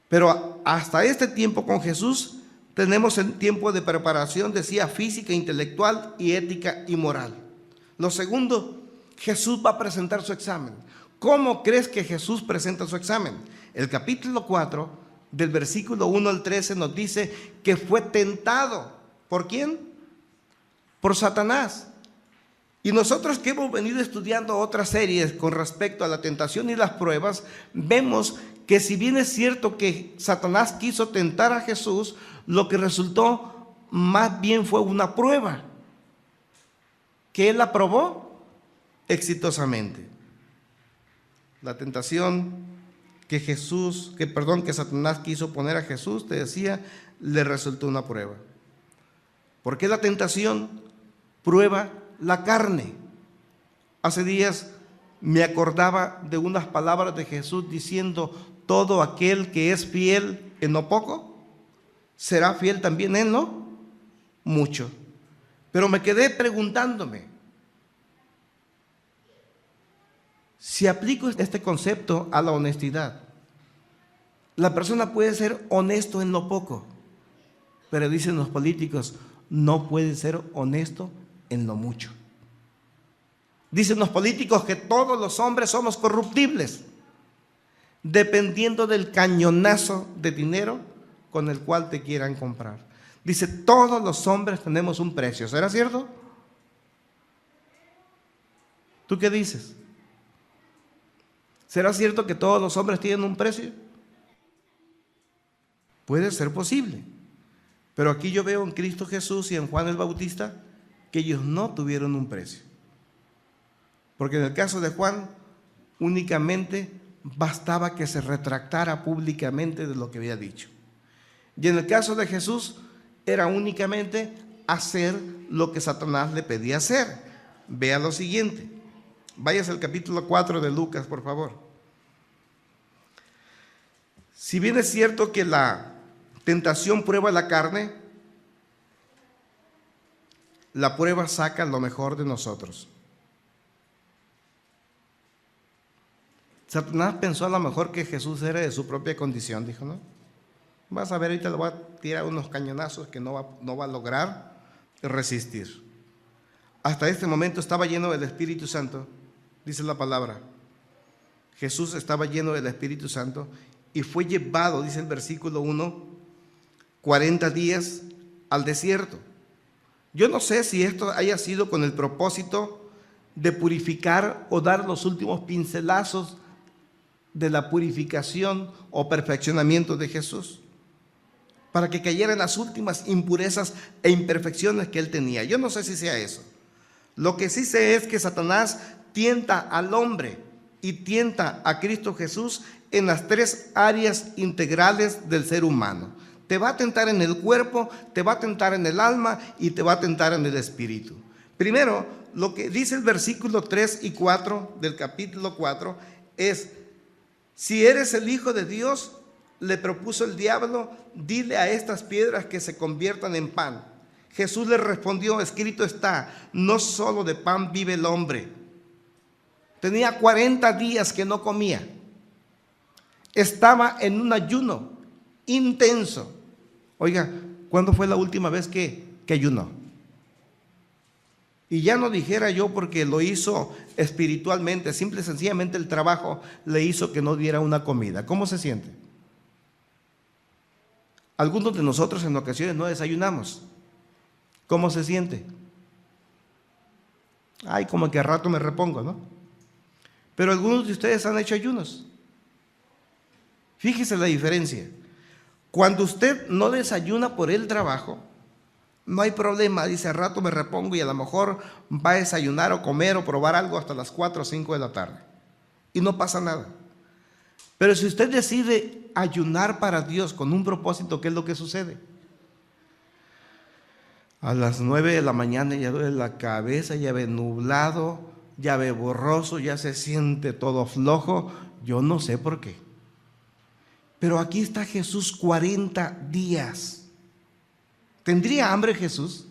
Pero hasta este tiempo con Jesús tenemos el tiempo de preparación, decía, física, intelectual y ética y moral. Lo segundo, Jesús va a presentar su examen. ¿Cómo crees que Jesús presenta su examen? El capítulo 4, del versículo 1 al 13, nos dice que fue tentado. ¿Por quién? Por Satanás. Y nosotros que hemos venido estudiando otras series con respecto a la tentación y las pruebas, vemos que si bien es cierto que Satanás quiso tentar a Jesús, lo que resultó más bien fue una prueba, que él aprobó exitosamente. La tentación que Satanás quiso poner a Jesús, te decía, le resultó una prueba. ¿Por qué la tentación prueba la carne? Hace días me acordaba de unas palabras de Jesús diciendo, todo aquel que es fiel en lo poco, será fiel también en lo mucho. Pero me quedé preguntándome, si aplico este concepto a la honestidad, la persona puede ser honesto en lo poco, pero dicen los políticos, no puede ser honesto en lo mucho. Dicen los políticos que todos los hombres somos corruptibles, dependiendo del cañonazo de dinero con el cual te quieran comprar. Dice, todos los hombres tenemos un precio. ¿Será cierto? ¿Tú qué dices? ¿Será cierto que todos los hombres tienen un precio? Puede ser posible. Pero aquí yo veo en Cristo Jesús y en Juan el Bautista que ellos no tuvieron un precio. Porque en el caso de Juan únicamente bastaba que se retractara públicamente de lo que había dicho. Y en el caso de Jesús era únicamente hacer lo que Satanás le pedía hacer. Vea lo siguiente. Váyase al capítulo 4 de Lucas, por favor. Si bien es cierto que la tentación prueba la carne, la prueba saca lo mejor de nosotros. Satanás pensó a lo mejor que Jesús era de su propia condición, dijo, ¿no? Vas a ver, ahorita le voy a tirar unos cañonazos que no va a lograr resistir. Hasta este momento estaba lleno del Espíritu Santo, dice la palabra. Jesús estaba lleno del Espíritu Santo y fue llevado, dice el versículo 1, 40 días al desierto. Yo no sé si esto haya sido con el propósito de purificar o dar los últimos pincelazos de la purificación o perfeccionamiento de Jesús, para que cayeran las últimas impurezas e imperfecciones que él tenía. Yo no sé si sea eso. Lo que sí sé es que Satanás tienta al hombre y tienta a Cristo Jesús en las tres áreas integrales del ser humano. Te va a tentar en el cuerpo, te va a tentar en el alma y te va a tentar en el espíritu. Primero, lo que dice el versículo 3 y 4 del capítulo 4 es: si eres el Hijo de Dios, le propuso el diablo, dile a estas piedras que se conviertan en pan. Jesús le respondió: escrito está, no solo de pan vive el hombre. Tenía 40 días que no comía. Estaba en un ayuno intenso. Oiga, ¿cuándo fue la última vez que ayunó? Y ya no dijera yo porque lo hizo espiritualmente, simple y sencillamente el trabajo le hizo que no diera una comida. ¿Cómo se siente? Algunos de nosotros en ocasiones no desayunamos. ¿Cómo se siente? Ay, como que a rato me repongo, ¿no? Pero algunos de ustedes han hecho ayunos. Fíjese la diferencia. Cuando usted no desayuna por el trabajo, no hay problema, dice, a rato me repongo y a lo mejor va a desayunar o comer o probar algo hasta las 4 o 5 de la tarde. Y no pasa nada. Pero si usted decide ayunar para Dios con un propósito, ¿qué es lo que sucede? A las 9 de la mañana ya duele la cabeza, ya ve nublado, ya ve borroso, ya se siente todo flojo. Yo no sé por qué. Pero aquí está Jesús 40 días. ¿Tendría hambre Jesús?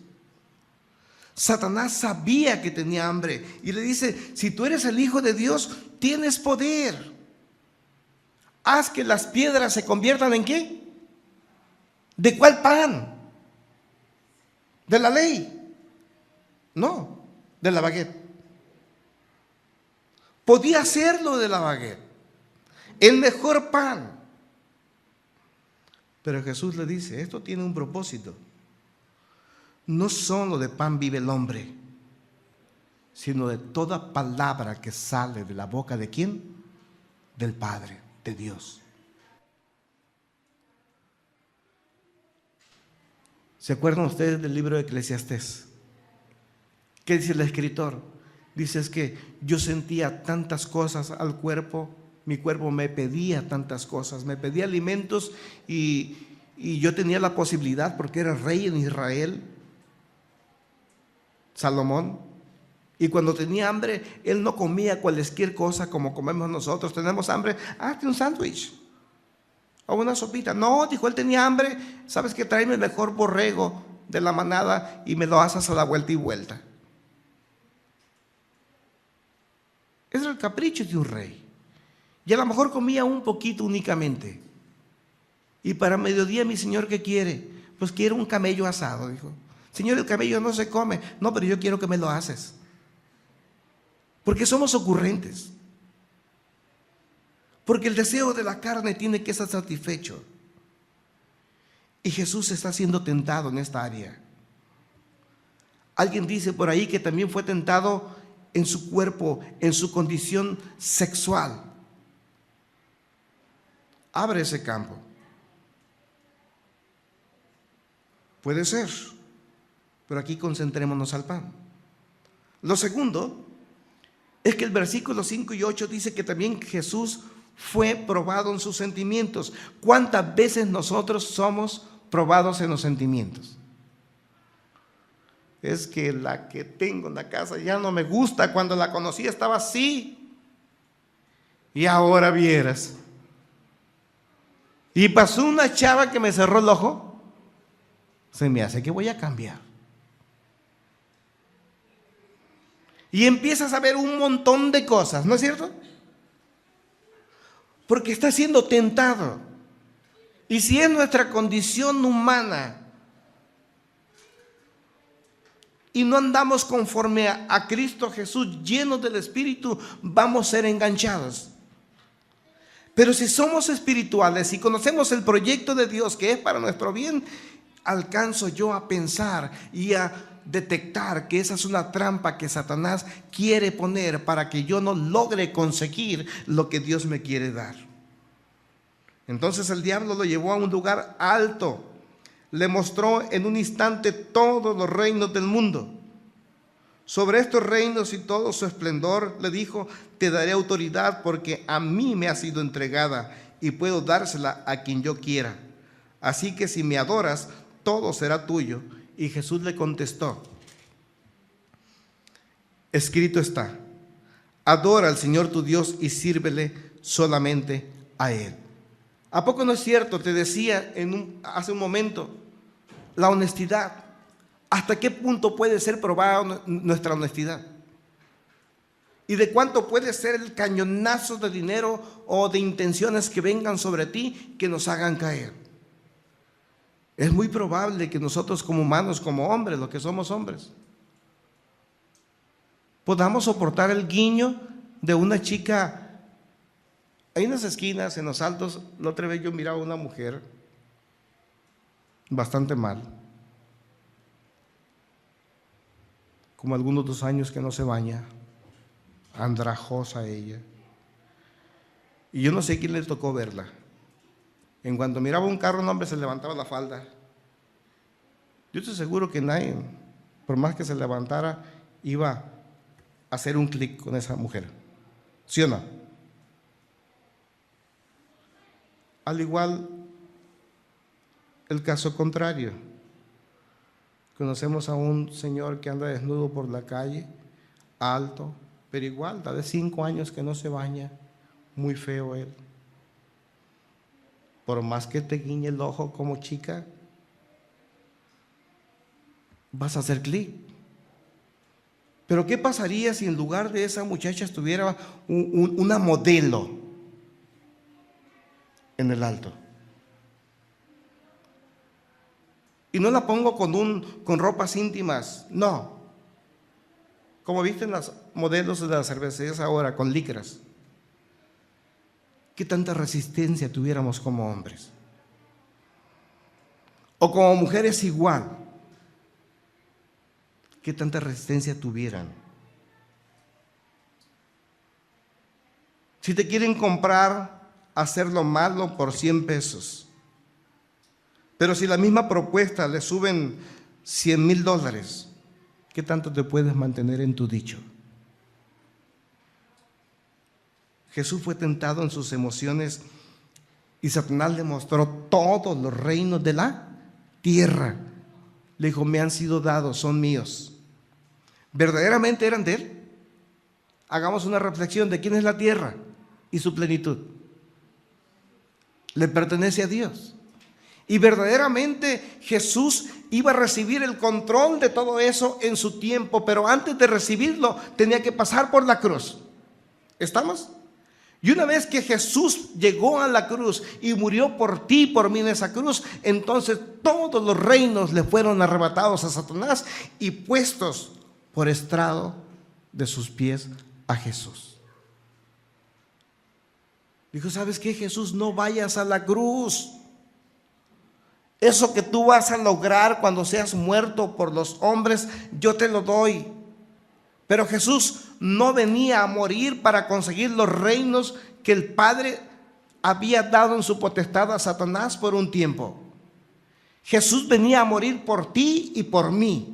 Satanás sabía que tenía hambre y le dice: si tú eres el Hijo de Dios, tienes poder. Haz que las piedras se conviertan ¿en qué? ¿De cuál pan? ¿De la ley? No, de la baguette. Podía hacerlo de la baguette, el mejor pan. Pero Jesús le dice: esto tiene un propósito. No solo de pan vive el hombre, sino de toda palabra que sale de la boca ¿de quién? Del Padre, de Dios. ¿Se acuerdan ustedes del libro de Eclesiastés? ¿Qué dice el escritor? Dice: es que yo sentía tantas cosas al cuerpo, mi cuerpo me pedía tantas cosas, me pedía alimentos y yo tenía la posibilidad, porque era rey en Israel, Salomón, y cuando tenía hambre, él no comía cualquier cosa como comemos nosotros. Tenemos hambre, hazte un sándwich o una sopita. No, dijo, él tenía hambre, ¿sabes qué? Tráeme el mejor borrego de la manada y me lo haces a la vuelta y vuelta. Ese era el capricho de un rey. Y a lo mejor comía un poquito únicamente. Y para mediodía, mi señor, ¿qué quiere? Pues quiero un camello asado, dijo. Señor, el camello no se come. No, pero yo quiero que me lo haces. Porque somos ocurrentes. Porque el deseo de la carne tiene que ser satisfecho. Y Jesús está siendo tentado en esta área. Alguien dice por ahí que también fue tentado en su cuerpo, en su condición sexual. Abre ese campo. Puede ser, pero aquí concentrémonos al pan. Lo segundo es que el versículo 5 y 8 dice que también Jesús fue probado en sus sentimientos. ¿Cuántas veces nosotros somos probados en los sentimientos? Es que la que tengo en la casa ya no me gusta. Cuando la conocí estaba así. Y ahora vieras. Y pasó una chava que me cerró el ojo. Se me hace que voy a cambiar. Y empiezas a ver un montón de cosas, ¿no es cierto? Porque está siendo tentado. Y si es nuestra condición humana y no andamos conforme a Cristo Jesús, llenos del Espíritu, vamos a ser enganchados. Pero si somos espirituales y conocemos el proyecto de Dios que es para nuestro bien, alcanzo yo a pensar y a detectar que esa es una trampa que Satanás quiere poner para que yo no logre conseguir lo que Dios me quiere dar. Entonces el diablo lo llevó a un lugar alto, le mostró en un instante todos los reinos del mundo. Sobre estos reinos y todo su esplendor le dijo: te daré autoridad porque a mí me ha sido entregada y puedo dársela a quien yo quiera. Así que si me adoras, todo será tuyo. Y Jesús le contestó: escrito está, adora al Señor tu Dios y sírvele solamente a Él. ¿A poco no es cierto? Te decía hace un momento, la honestidad. ¿Hasta qué punto puede ser probada nuestra honestidad? ¿Y de cuánto puede ser el cañonazo de dinero o de intenciones que vengan sobre ti que nos hagan caer? Es muy probable que nosotros como humanos, como hombres, los que somos hombres, podamos soportar el guiño de una chica. Hay unas esquinas en los altos. La otra vez yo miraba a una mujer bastante mal, como algunos 2 años que no se baña, andrajosa ella. Y yo no sé quién le tocó verla. En cuanto miraba un carro, un hombre se levantaba la falda. Yo estoy seguro que nadie, por más que se levantara, iba a hacer un clic con esa mujer. ¿Sí o no? Al igual, el caso contrario. Conocemos a un señor que anda desnudo por la calle, alto, pero igual, da de 5 años que no se baña, muy feo él. Por más que te guiñe el ojo como chica, vas a hacer clic. Pero ¿qué pasaría si en lugar de esa muchacha estuviera una modelo en el alto? Y no la pongo con ropas íntimas, no. Como visten las modelos de las cervecerías ahora, con licras. ¿Qué tanta resistencia tuviéramos como hombres? O como mujeres igual. ¿Qué tanta resistencia tuvieran? Si te quieren comprar, hacer lo malo por 100 pesos. Pero si la misma propuesta le suben $100,000, ¿qué tanto te puedes mantener en tu dicho? Jesús fue tentado en sus emociones y Satanás le mostró todos los reinos de la tierra. Le dijo: me han sido dados, son míos. ¿Verdaderamente eran de él? Hagamos una reflexión de quién es la tierra y su plenitud. Le pertenece a Dios. Y verdaderamente Jesús iba a recibir el control de todo eso en su tiempo, pero antes de recibirlo tenía que pasar por la cruz. ¿Estamos? Y una vez que Jesús llegó a la cruz y murió por ti y por mí en esa cruz, entonces todos los reinos le fueron arrebatados a Satanás y puestos por estrado de sus pies a Jesús. Dijo: ¿sabes qué, Jesús? No vayas a la cruz. Eso que tú vas a lograr cuando seas muerto por los hombres, yo te lo doy. Pero Jesús no venía a morir para conseguir los reinos que el Padre había dado en su potestad a Satanás por un tiempo. Jesús venía a morir por ti y por mí.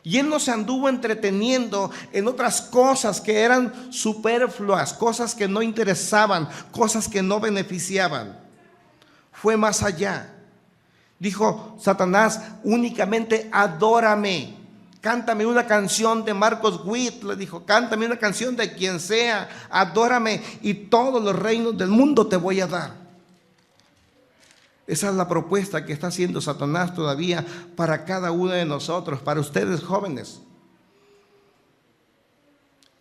Y Él no se anduvo entreteniendo en otras cosas que eran superfluas, cosas que no interesaban, cosas que no beneficiaban. Fue más allá. Dijo Satanás: únicamente adórame. Cántame una canción de Marcos Witt, le dijo, cántame una canción de quien sea, adórame y todos los reinos del mundo te voy a dar. Esa es la propuesta que está haciendo Satanás todavía para cada uno de nosotros, para ustedes jóvenes.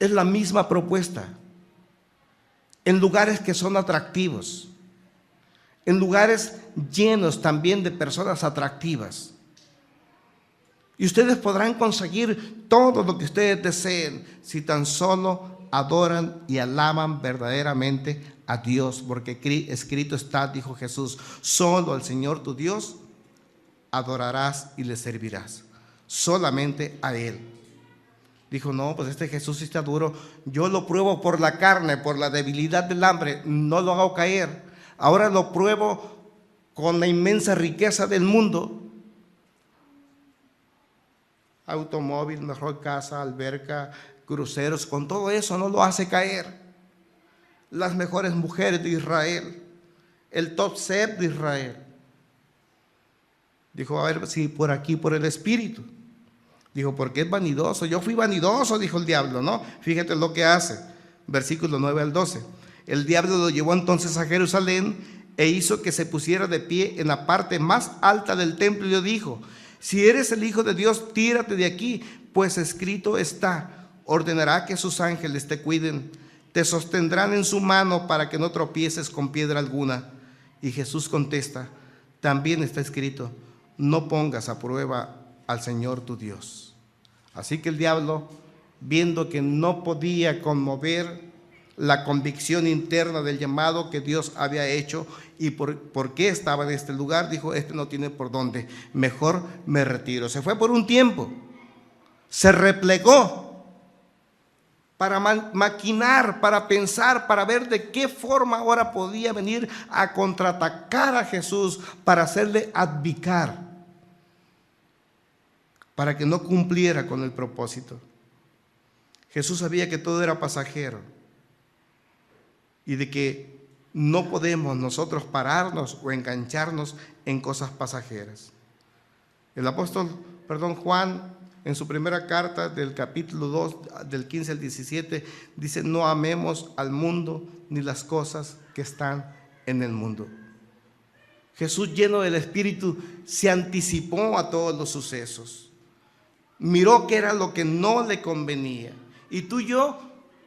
Es la misma propuesta, en lugares que son atractivos, en lugares llenos también de personas atractivas. Y ustedes podrán conseguir todo lo que ustedes deseen si tan solo adoran y alaban verdaderamente a Dios, porque escrito está, dijo Jesús, solo al Señor tu Dios adorarás y le servirás, solamente a Él. Dijo: no, pues este Jesús sí está duro, yo lo pruebo por la carne, por la debilidad del hambre, no lo hago caer. Ahora lo pruebo con la inmensa riqueza del mundo, automóvil, mejor casa, alberca, cruceros, con todo eso no lo hace caer. Las mejores mujeres de Israel, el top set de Israel. Dijo: a ver si por aquí, por el Espíritu. Dijo: porque es vanidoso. Yo fui vanidoso, dijo el diablo, ¿no? Fíjate lo que hace. Versículos 9 al 12. El diablo lo llevó entonces a Jerusalén e hizo que se pusiera de pie en la parte más alta del templo y le dijo: si eres el Hijo de Dios, tírate de aquí, pues escrito está, ordenará que sus ángeles te cuiden, te sostendrán en su mano para que no tropieces con piedra alguna. Y Jesús contesta: también está escrito, no pongas a prueba al Señor tu Dios. Así que el diablo, viendo que no podía conmover la convicción interna del llamado que Dios había hecho y por qué estaba en este lugar, dijo: este no tiene por dónde, mejor me retiro. Se fue por un tiempo, se replegó para maquinar, para pensar, para ver de qué forma ahora podía venir a contraatacar a Jesús, para hacerle abdicar, para que no cumpliera con el propósito. Jesús sabía que todo era pasajero y de que no podemos nosotros pararnos o engancharnos en cosas pasajeras. El apóstol, Juan, en su primera carta del capítulo 2, del 15 al 17, dice: no amemos al mundo ni las cosas que están en el mundo. Jesús, lleno del Espíritu, se anticipó a todos los sucesos. Miró qué era lo que no le convenía. Y tú y yo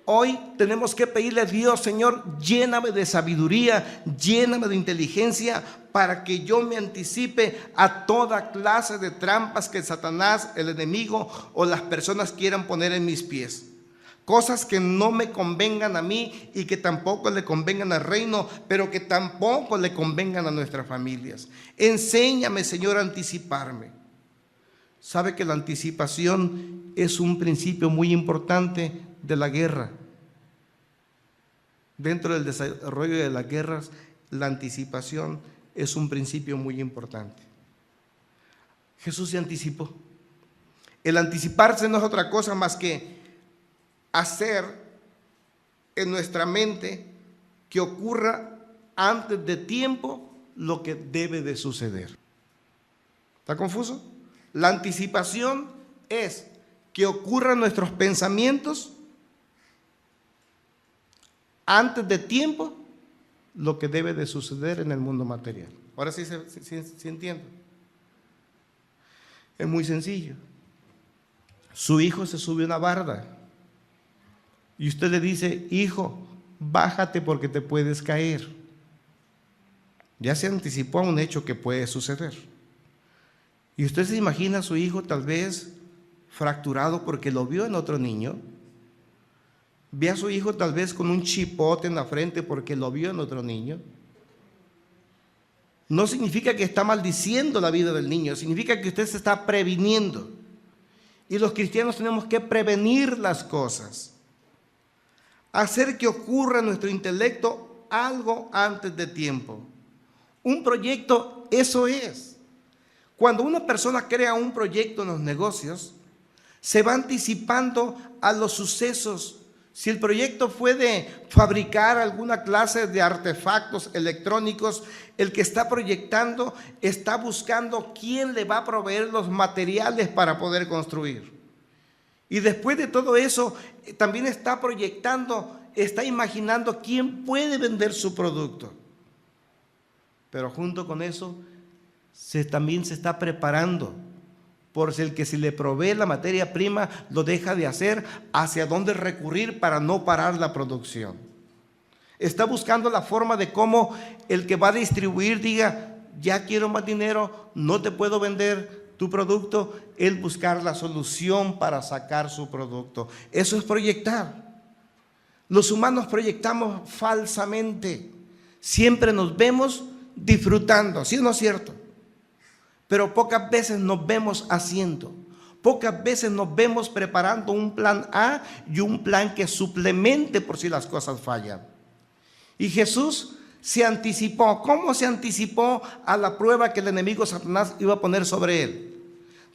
hoy tenemos que pedirle a Dios: Señor, lléname de sabiduría, lléname de inteligencia para que yo me anticipe a toda clase de trampas que Satanás, el enemigo o las personas quieran poner en mis pies. Cosas que no me convengan a mí y que tampoco le convengan al reino, pero que tampoco le convengan a nuestras familias. Enséñame, Señor, a anticiparme. Sabe que la anticipación es un principio muy importante de la guerra. Dentro del desarrollo de las guerras, la anticipación es un principio muy importante. Jesús se anticipó. El anticiparse no es otra cosa más que hacer en nuestra mente que ocurra antes de tiempo lo que debe de suceder. ¿Está confuso? La anticipación es que ocurran nuestros pensamientos antes de tiempo lo que debe de suceder en el mundo material. Ahora sí se entiende. Es muy sencillo. Su hijo se sube a una barda y usted le dice: hijo, bájate porque te puedes caer. Ya se anticipó a un hecho que puede suceder. Y usted se imagina a su hijo tal vez fracturado porque lo vio en otro niño. Ve a su hijo tal vez con un chipote en la frente porque lo vio en otro niño. No significa que está maldiciendo la vida del niño, significa que usted se está previniendo. Y los cristianos tenemos que prevenir las cosas. Hacer que ocurra en nuestro intelecto algo antes de tiempo. Un proyecto, eso es. Cuando una persona crea un proyecto en los negocios, se va anticipando a los sucesos. Si el proyecto fue de fabricar alguna clase de artefactos electrónicos, el que está proyectando está buscando quién le va a proveer los materiales para poder construir. Y después de todo eso, también está proyectando, está imaginando quién puede vender su producto. Pero junto con eso, también se está preparando por si el que se le provee la materia prima lo deja de hacer, hacia dónde recurrir para no parar la producción. Está buscando la forma de cómo el que va a distribuir diga, ya quiero más dinero, no te puedo vender tu producto, él buscar la solución para sacar su producto. Eso es proyectar. Los humanos proyectamos falsamente. Siempre nos vemos disfrutando, ¿sí o no es cierto? Pero pocas veces nos vemos haciendo, pocas veces nos vemos preparando un plan A y un plan que suplemente por si las cosas fallan. Y Jesús se anticipó. ¿Cómo se anticipó a la prueba que el enemigo Satanás iba a poner sobre él?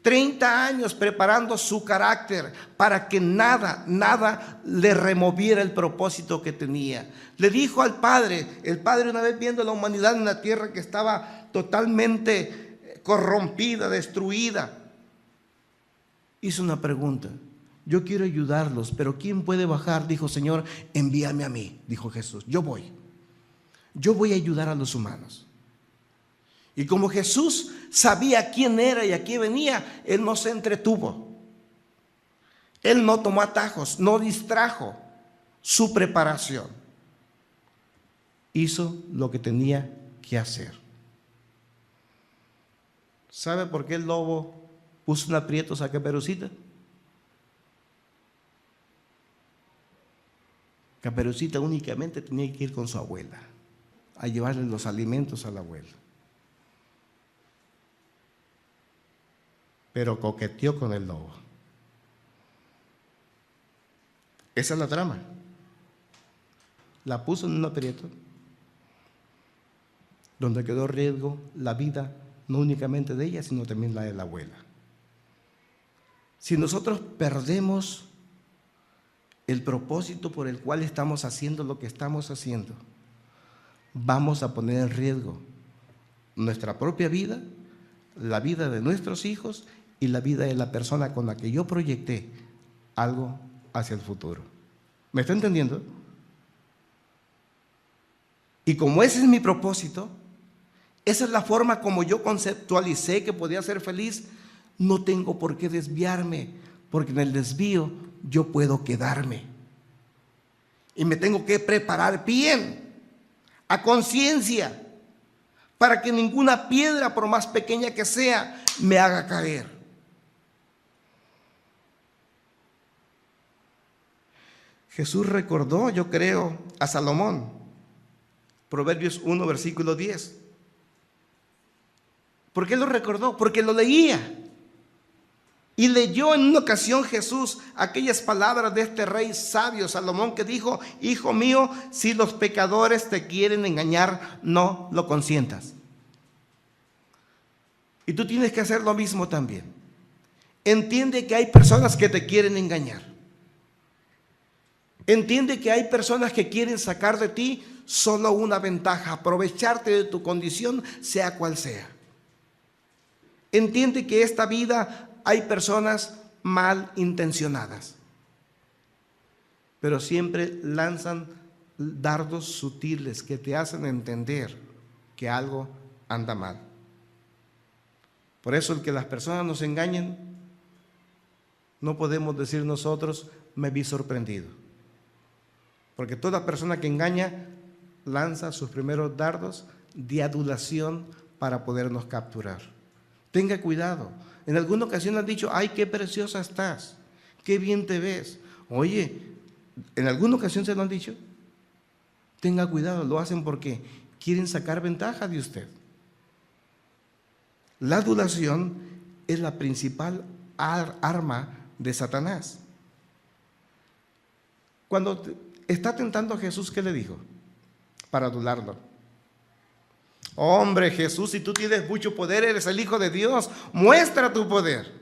30 años preparando su carácter para que nada le removiera el propósito que tenía. Le dijo al Padre, el Padre una vez viendo la humanidad en la tierra que estaba totalmente corrompida, destruida, hizo una pregunta. Yo quiero ayudarlos, pero ¿quién puede bajar? Dijo, Señor, envíame a mí, dijo Jesús. Yo voy a ayudar a los humanos. Y como Jesús sabía quién era y a qué venía, Él no se entretuvo. Él no tomó atajos, no distrajo su preparación. Hizo lo que tenía que hacer. ¿Sabe por qué el lobo puso en aprietos a Caperucita? Caperucita únicamente tenía que ir con su abuela a llevarle los alimentos a la abuela. Pero coqueteó con el lobo. Esa es la trama. La puso en un aprieto donde quedó en riesgo la vida no únicamente de ella, sino también la de la abuela. Si nosotros perdemos el propósito por el cual estamos haciendo lo que estamos haciendo, vamos a poner en riesgo nuestra propia vida, la vida de nuestros hijos y la vida de la persona con la que yo proyecté algo hacia el futuro. ¿Me está entendiendo? Y como ese es mi propósito, esa es la forma como yo conceptualicé que podía ser feliz, no tengo por qué desviarme, porque en el desvío yo puedo quedarme. Y me tengo que preparar bien, a conciencia, para que ninguna piedra, por más pequeña que sea, me haga caer. Jesús recordó, yo creo, a Salomón, Proverbios 1, versículo 10. ¿Por qué lo recordó? Porque lo leía. Y leyó en una ocasión Jesús aquellas palabras de este rey sabio, Salomón, que dijo, hijo mío, si los pecadores te quieren engañar, no lo consientas. Y tú tienes que hacer lo mismo también. Entiende que hay personas que te quieren engañar. Entiende que hay personas que quieren sacar de ti solo una ventaja, aprovecharte de tu condición, sea cual sea. Entiende que esta vida hay personas mal intencionadas, pero siempre lanzan dardos sutiles que te hacen entender que algo anda mal. Por eso el que las personas nos engañen, no podemos decir nosotros, me vi sorprendido. Porque toda persona que engaña lanza sus primeros dardos de adulación para podernos capturar. Tenga cuidado. En alguna ocasión han dicho, ay, qué preciosa estás, qué bien te ves. Oye, ¿en alguna ocasión se lo han dicho? Tenga cuidado, lo hacen porque quieren sacar ventaja de usted. La adulación es la principal arma de Satanás. Cuando está tentando a Jesús, ¿qué le dijo? Para adularlo. Hombre, Jesús, si tú tienes mucho poder, eres el Hijo de Dios, muestra tu poder.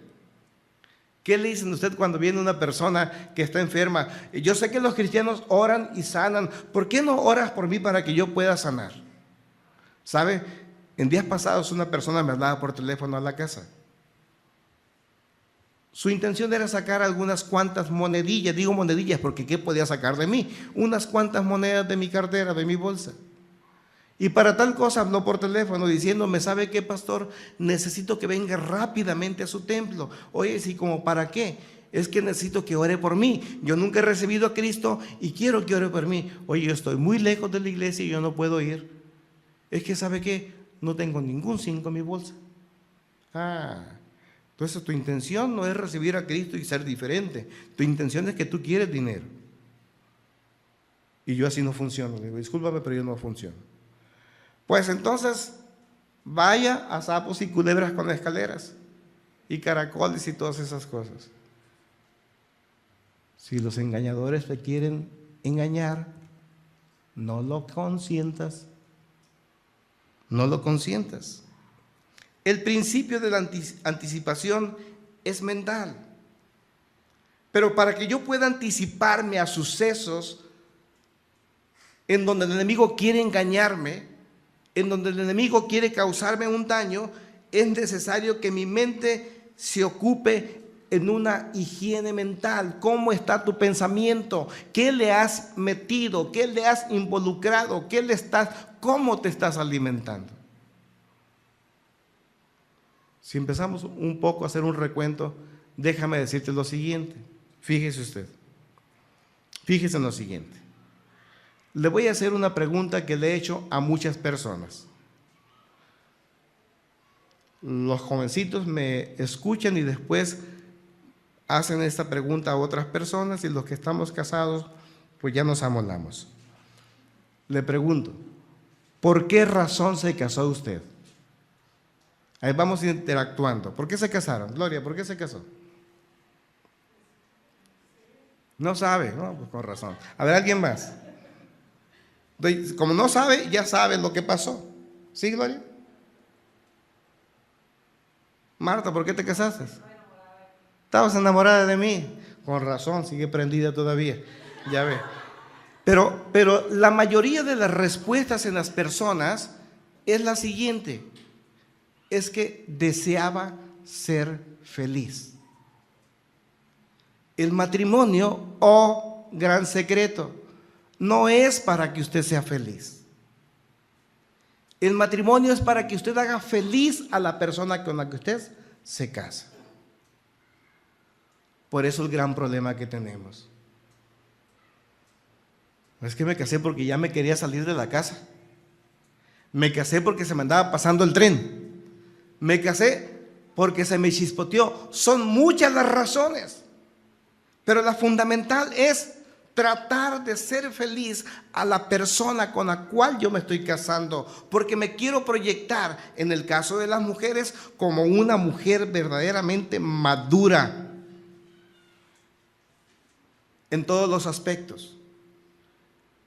¿Qué le dicen a usted cuando viene una persona que está enferma? Yo sé que los cristianos oran y sanan. ¿Por qué no oras por mí para que yo pueda sanar? ¿Sabe? En días pasados una persona me hablaba por teléfono a la casa. Su intención era sacar algunas cuantas monedillas. Digo monedillas porque ¿qué podía sacar de mí? Unas cuantas monedas de mi cartera, de mi bolsa. Y para tal cosa habló por teléfono diciéndome, ¿sabe qué, pastor? Necesito que venga rápidamente a su templo. Oye, sí, ¿como para qué? Es que necesito que ore por mí. Yo nunca he recibido a Cristo y quiero que ore por mí. Oye, yo estoy muy lejos de la iglesia y yo no puedo ir. Es que, ¿sabe qué? No tengo ningún 5 en mi bolsa. Entonces tu intención no es recibir a Cristo y ser diferente. Tu intención es que tú quieres dinero. Y yo así no funciono. Le digo, discúlpame, pero yo no funciono. Pues entonces, vaya a sapos y culebras con escaleras y caracoles y todas esas cosas. Si los engañadores te quieren engañar, no lo consientas. No lo consientas. El principio de la anticipación es mental. Pero para que yo pueda anticiparme a sucesos en donde el enemigo quiere engañarme, en donde el enemigo quiere causarme un daño, es necesario que mi mente se ocupe en una higiene mental. ¿Cómo está tu pensamiento? ¿Qué le has metido? ¿Qué le has involucrado? ¿Cómo te estás alimentando? Si empezamos un poco a hacer un recuento, déjame decirte lo siguiente. Fíjese usted. Fíjese en lo siguiente. Le voy a hacer una pregunta que le he hecho a muchas personas. Los jovencitos me escuchan y después hacen esta pregunta a otras personas, y los que estamos casados, pues ya nos amoldamos. Le pregunto, ¿por qué razón se casó usted? Ahí vamos interactuando. ¿Por qué se casaron? Gloria, ¿por qué se casó? No sabe, no, pues con razón. A ver, ¿alguien más? Como no sabe, ya sabe lo que pasó. ¿Sí, Gloria? Marta, ¿por qué te casaste? Estabas enamorada de mí. Con razón, sigue prendida todavía. Ya ve. Pero la mayoría de las respuestas en las personas es la siguiente. Es que deseaba ser feliz. El matrimonio, oh gran secreto, no es para que usted sea feliz. El matrimonio es para que usted haga feliz a la persona con la que usted se casa. Por eso el gran problema que tenemos. No es que me casé porque ya me quería salir de la casa. Me casé porque se me andaba pasando el tren. Me casé porque se me chispoteó. Son muchas las razones. Pero la fundamental es tratar de ser feliz a la persona con la cual yo me estoy casando, porque me quiero proyectar, en el caso de las mujeres, como una mujer verdaderamente madura en todos los aspectos.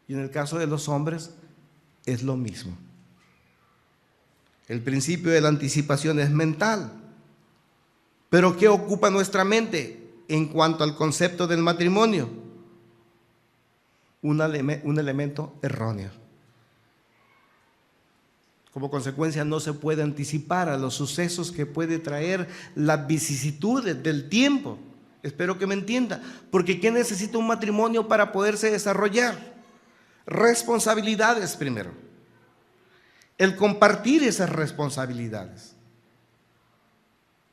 Y en el caso de los hombres es lo mismo. El principio de la anticipación es mental. Pero ¿qué ocupa nuestra mente en cuanto al concepto del matrimonio? Un elemento erróneo. Como consecuencia, no se puede anticipar a los sucesos que puede traer las vicisitudes del tiempo. Espero que me entienda. Porque ¿qué necesita un matrimonio para poderse desarrollar? Responsabilidades primero. El compartir esas responsabilidades.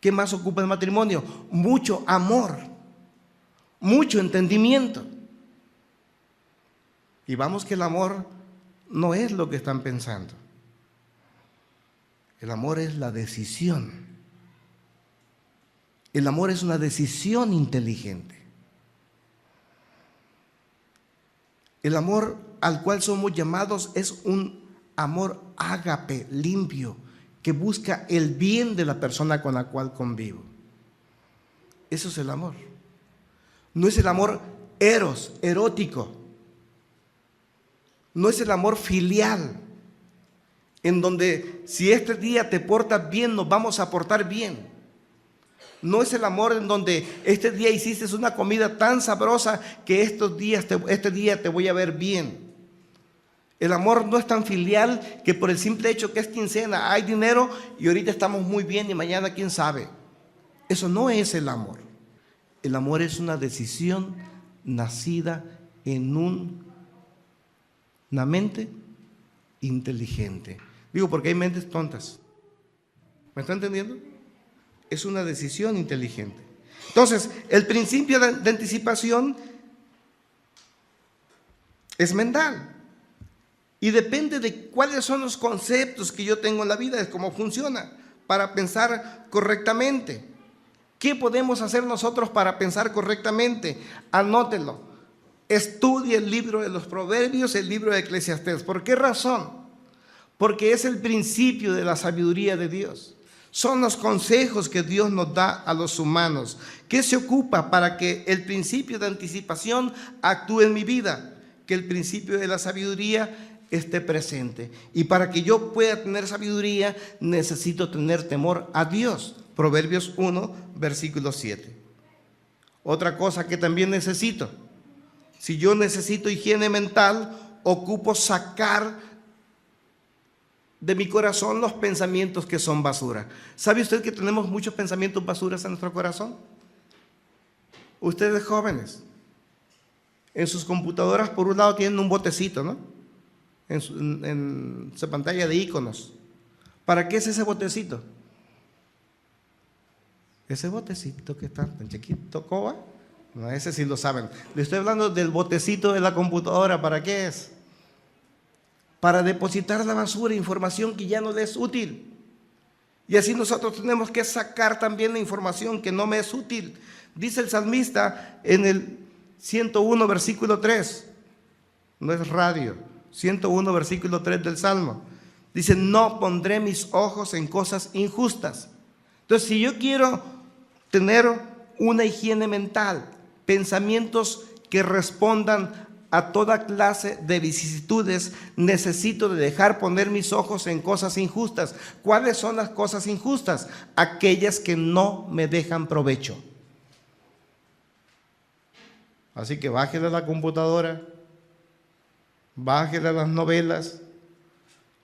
¿Qué más ocupa el matrimonio? Mucho amor, mucho entendimiento. Y vamos que el amor no es lo que están pensando. El amor es la decisión. El amor es una decisión inteligente. El amor al cual somos llamados es un amor ágape, limpio, que busca el bien de la persona con la cual convivo. Eso es el amor. No es el amor eros, erótico. No es el amor filial. en donde si este día te portas bien, nos vamos a portar bien. No es el amor en donde este día hiciste una comida tan sabrosa que este día te voy a ver bien. El amor no es tan filial que por el simple hecho que es quincena, hay dinero y ahorita estamos muy bien y mañana quién sabe. Eso no es el amor. El amor es una decisión nacida en una mente inteligente. Digo porque hay mentes tontas. ¿Me está entendiendo? Es una decisión inteligente. Entonces, el principio de anticipación es mental. Y depende de cuáles son los conceptos que yo tengo en la vida, de cómo funciona, para pensar correctamente. ¿Qué podemos hacer nosotros para pensar correctamente? Anótelo. Estudie el libro de los Proverbios, el libro de Eclesiastés. ¿Por qué razón? Porque es el principio de la sabiduría de Dios. Son los consejos que Dios nos da a los humanos. ¿Qué se ocupa para que el principio de anticipación actúe en mi vida? Que el principio de la sabiduría esté presente. Y para que yo pueda tener sabiduría, necesito tener temor a Dios. Proverbios 1, versículo 7. Otra cosa que también necesito. Si yo necesito higiene mental, ocupo sacar de mi corazón los pensamientos que son basura. ¿Sabe usted que tenemos muchos pensamientos basuras en nuestro corazón? Ustedes jóvenes, en sus computadoras por un lado tienen un botecito, ¿no? En su pantalla de iconos. ¿Para qué es ese botecito? Ese botecito que está tan chiquito, ¿coba? No, ese sí lo saben. Le estoy hablando del botecito de la computadora. ¿Para qué es? Para depositar la basura, información que ya no le es útil. Y así nosotros tenemos que sacar también la información que no me es útil. Dice el salmista en el 101, versículo 3. No es radio. 101, versículo 3 del Salmo. Dice, no pondré mis ojos en cosas injustas. Entonces, si yo quiero tener una higiene mental, pensamientos que respondan a toda clase de vicisitudes, necesito de dejar poner mis ojos en cosas injustas. ¿Cuáles son las cosas injustas? Aquellas que no me dejan provecho. Así que bájele a la computadora, bájele a las novelas,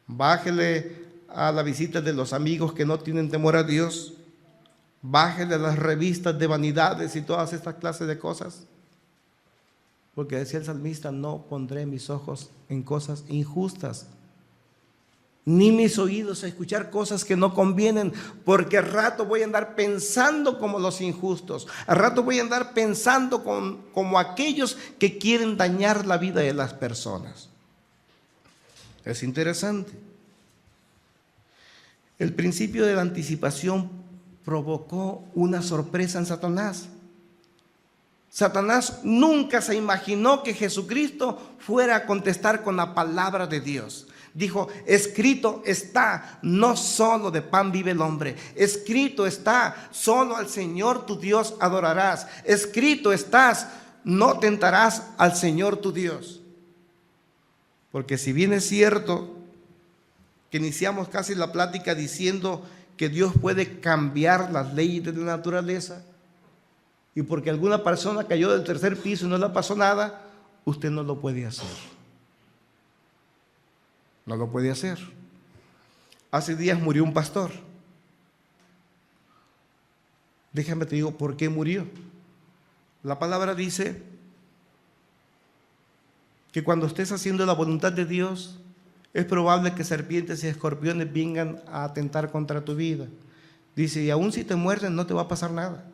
bájele a la visita de los amigos que no tienen temor a Dios, bájele a las revistas de vanidades y todas estas clases de cosas. Porque decía el salmista, no pondré mis ojos en cosas injustas, ni mis oídos a escuchar cosas que no convienen, porque al rato voy a andar pensando como los injustos, al rato voy a andar pensando como aquellos que quieren dañar la vida de las personas. Es interesante. El principio de la anticipación provocó una sorpresa en Satanás. Satanás nunca se imaginó que Jesucristo fuera a contestar con la palabra de Dios. Dijo, escrito está, no solo de pan vive el hombre. Escrito está, solo al Señor tu Dios adorarás. Escrito estás, no tentarás al Señor tu Dios. Porque si bien es cierto que iniciamos casi la plática diciendo que Dios puede cambiar las leyes de la naturaleza, y porque alguna persona cayó del tercer piso y no le pasó nada, usted no lo puede hacer. No lo puede hacer. Hace días murió un pastor. Déjame te digo por qué murió. La palabra dice que cuando estés haciendo la voluntad de Dios, es probable que serpientes y escorpiones vengan a atentar contra tu vida. Dice, y aún si te muerden no te va a pasar nada.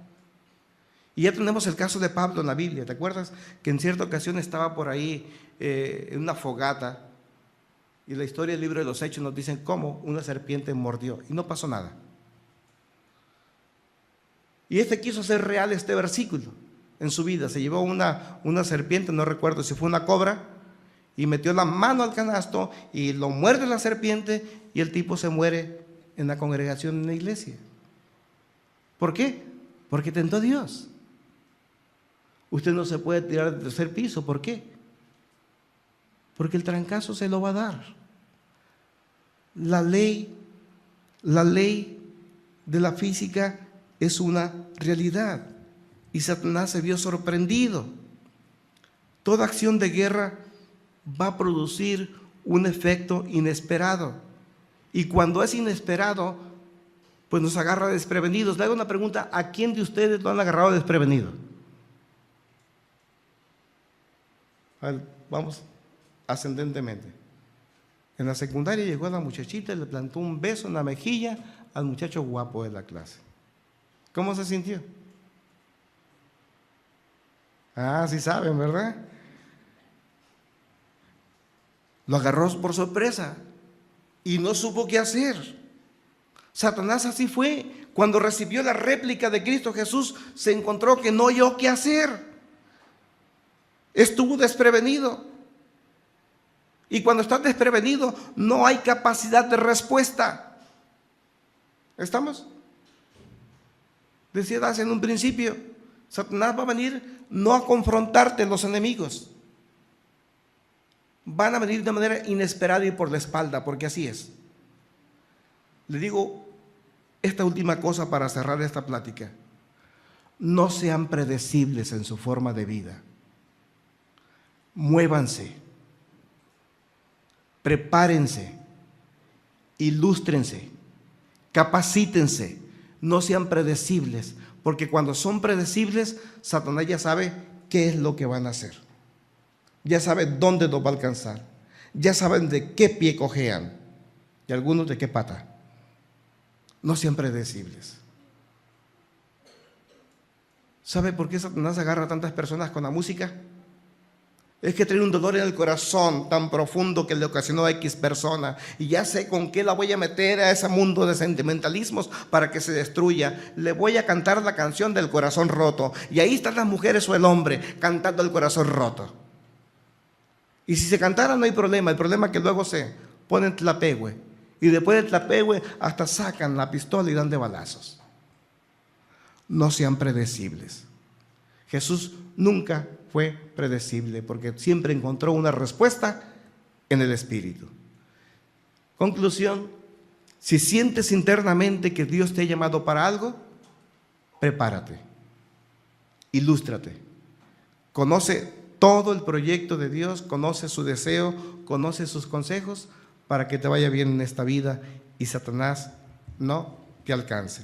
Y ya tenemos el caso de Pablo en la Biblia. ¿Te acuerdas que en cierta ocasión estaba por ahí en una fogata? Y la historia del libro de los Hechos nos dice cómo una serpiente mordió y no pasó nada. Y quiso hacer real este versículo en su vida. Se llevó una serpiente, no recuerdo si fue una cobra, y metió la mano al canasto y lo muerde la serpiente y el tipo se muere en la congregación en la iglesia. ¿Por qué? Porque tentó a Dios. Usted no se puede tirar del tercer piso. ¿Por qué? Porque el trancazo se lo va a dar. la ley de la física es una realidad y Satanás se vio sorprendido. Toda acción de guerra va a producir un efecto inesperado y cuando es inesperado, pues nos agarra desprevenidos. Le hago una pregunta: ¿a quién de ustedes lo han agarrado desprevenido? Vamos ascendentemente. En la secundaria llegó la muchachita y le plantó un beso en la mejilla al muchacho guapo de la clase. ¿Cómo se sintió? Ah, sí saben, ¿verdad? Lo agarró por sorpresa y no supo qué hacer. Satanás así fue. Cuando recibió la réplica de Cristo Jesús, se encontró que no oyó qué hacer. Estuvo desprevenido. Y cuando estás desprevenido, no hay capacidad de respuesta. ¿Estamos? Decía hace en un principio, Satanás va a venir no a confrontarte los enemigos. Van a venir de manera inesperada y por la espalda, porque así es. Le digo esta última cosa para cerrar esta plática. No sean predecibles en su forma de vida. Muévanse, prepárense, ilústrense, capacítense, no sean predecibles, porque cuando son predecibles, Satanás ya sabe qué es lo que van a hacer, ya sabe dónde los va a alcanzar, ya saben de qué pie cojean y algunos de qué pata. No sean predecibles. ¿Sabe por qué Satanás agarra a tantas personas con la música? Es que trae un dolor en el corazón tan profundo que le ocasionó a X persona y ya sé con qué la voy a meter a ese mundo de sentimentalismos para que se destruya. Le voy a cantar la canción del corazón roto y ahí están las mujeres o el hombre cantando el corazón roto. Y si se cantara no hay problema, el problema es que luego se ponen tlapehue y después del tlapehue hasta sacan la pistola y dan de balazos. No sean predecibles. Jesús nunca fue predecible porque siempre encontró una respuesta en el Espíritu. Conclusión: si sientes internamente que Dios te ha llamado para algo, prepárate, ilústrate, conoce todo el proyecto de Dios, conoce su deseo, conoce sus consejos para que te vaya bien en esta vida y Satanás no te alcance.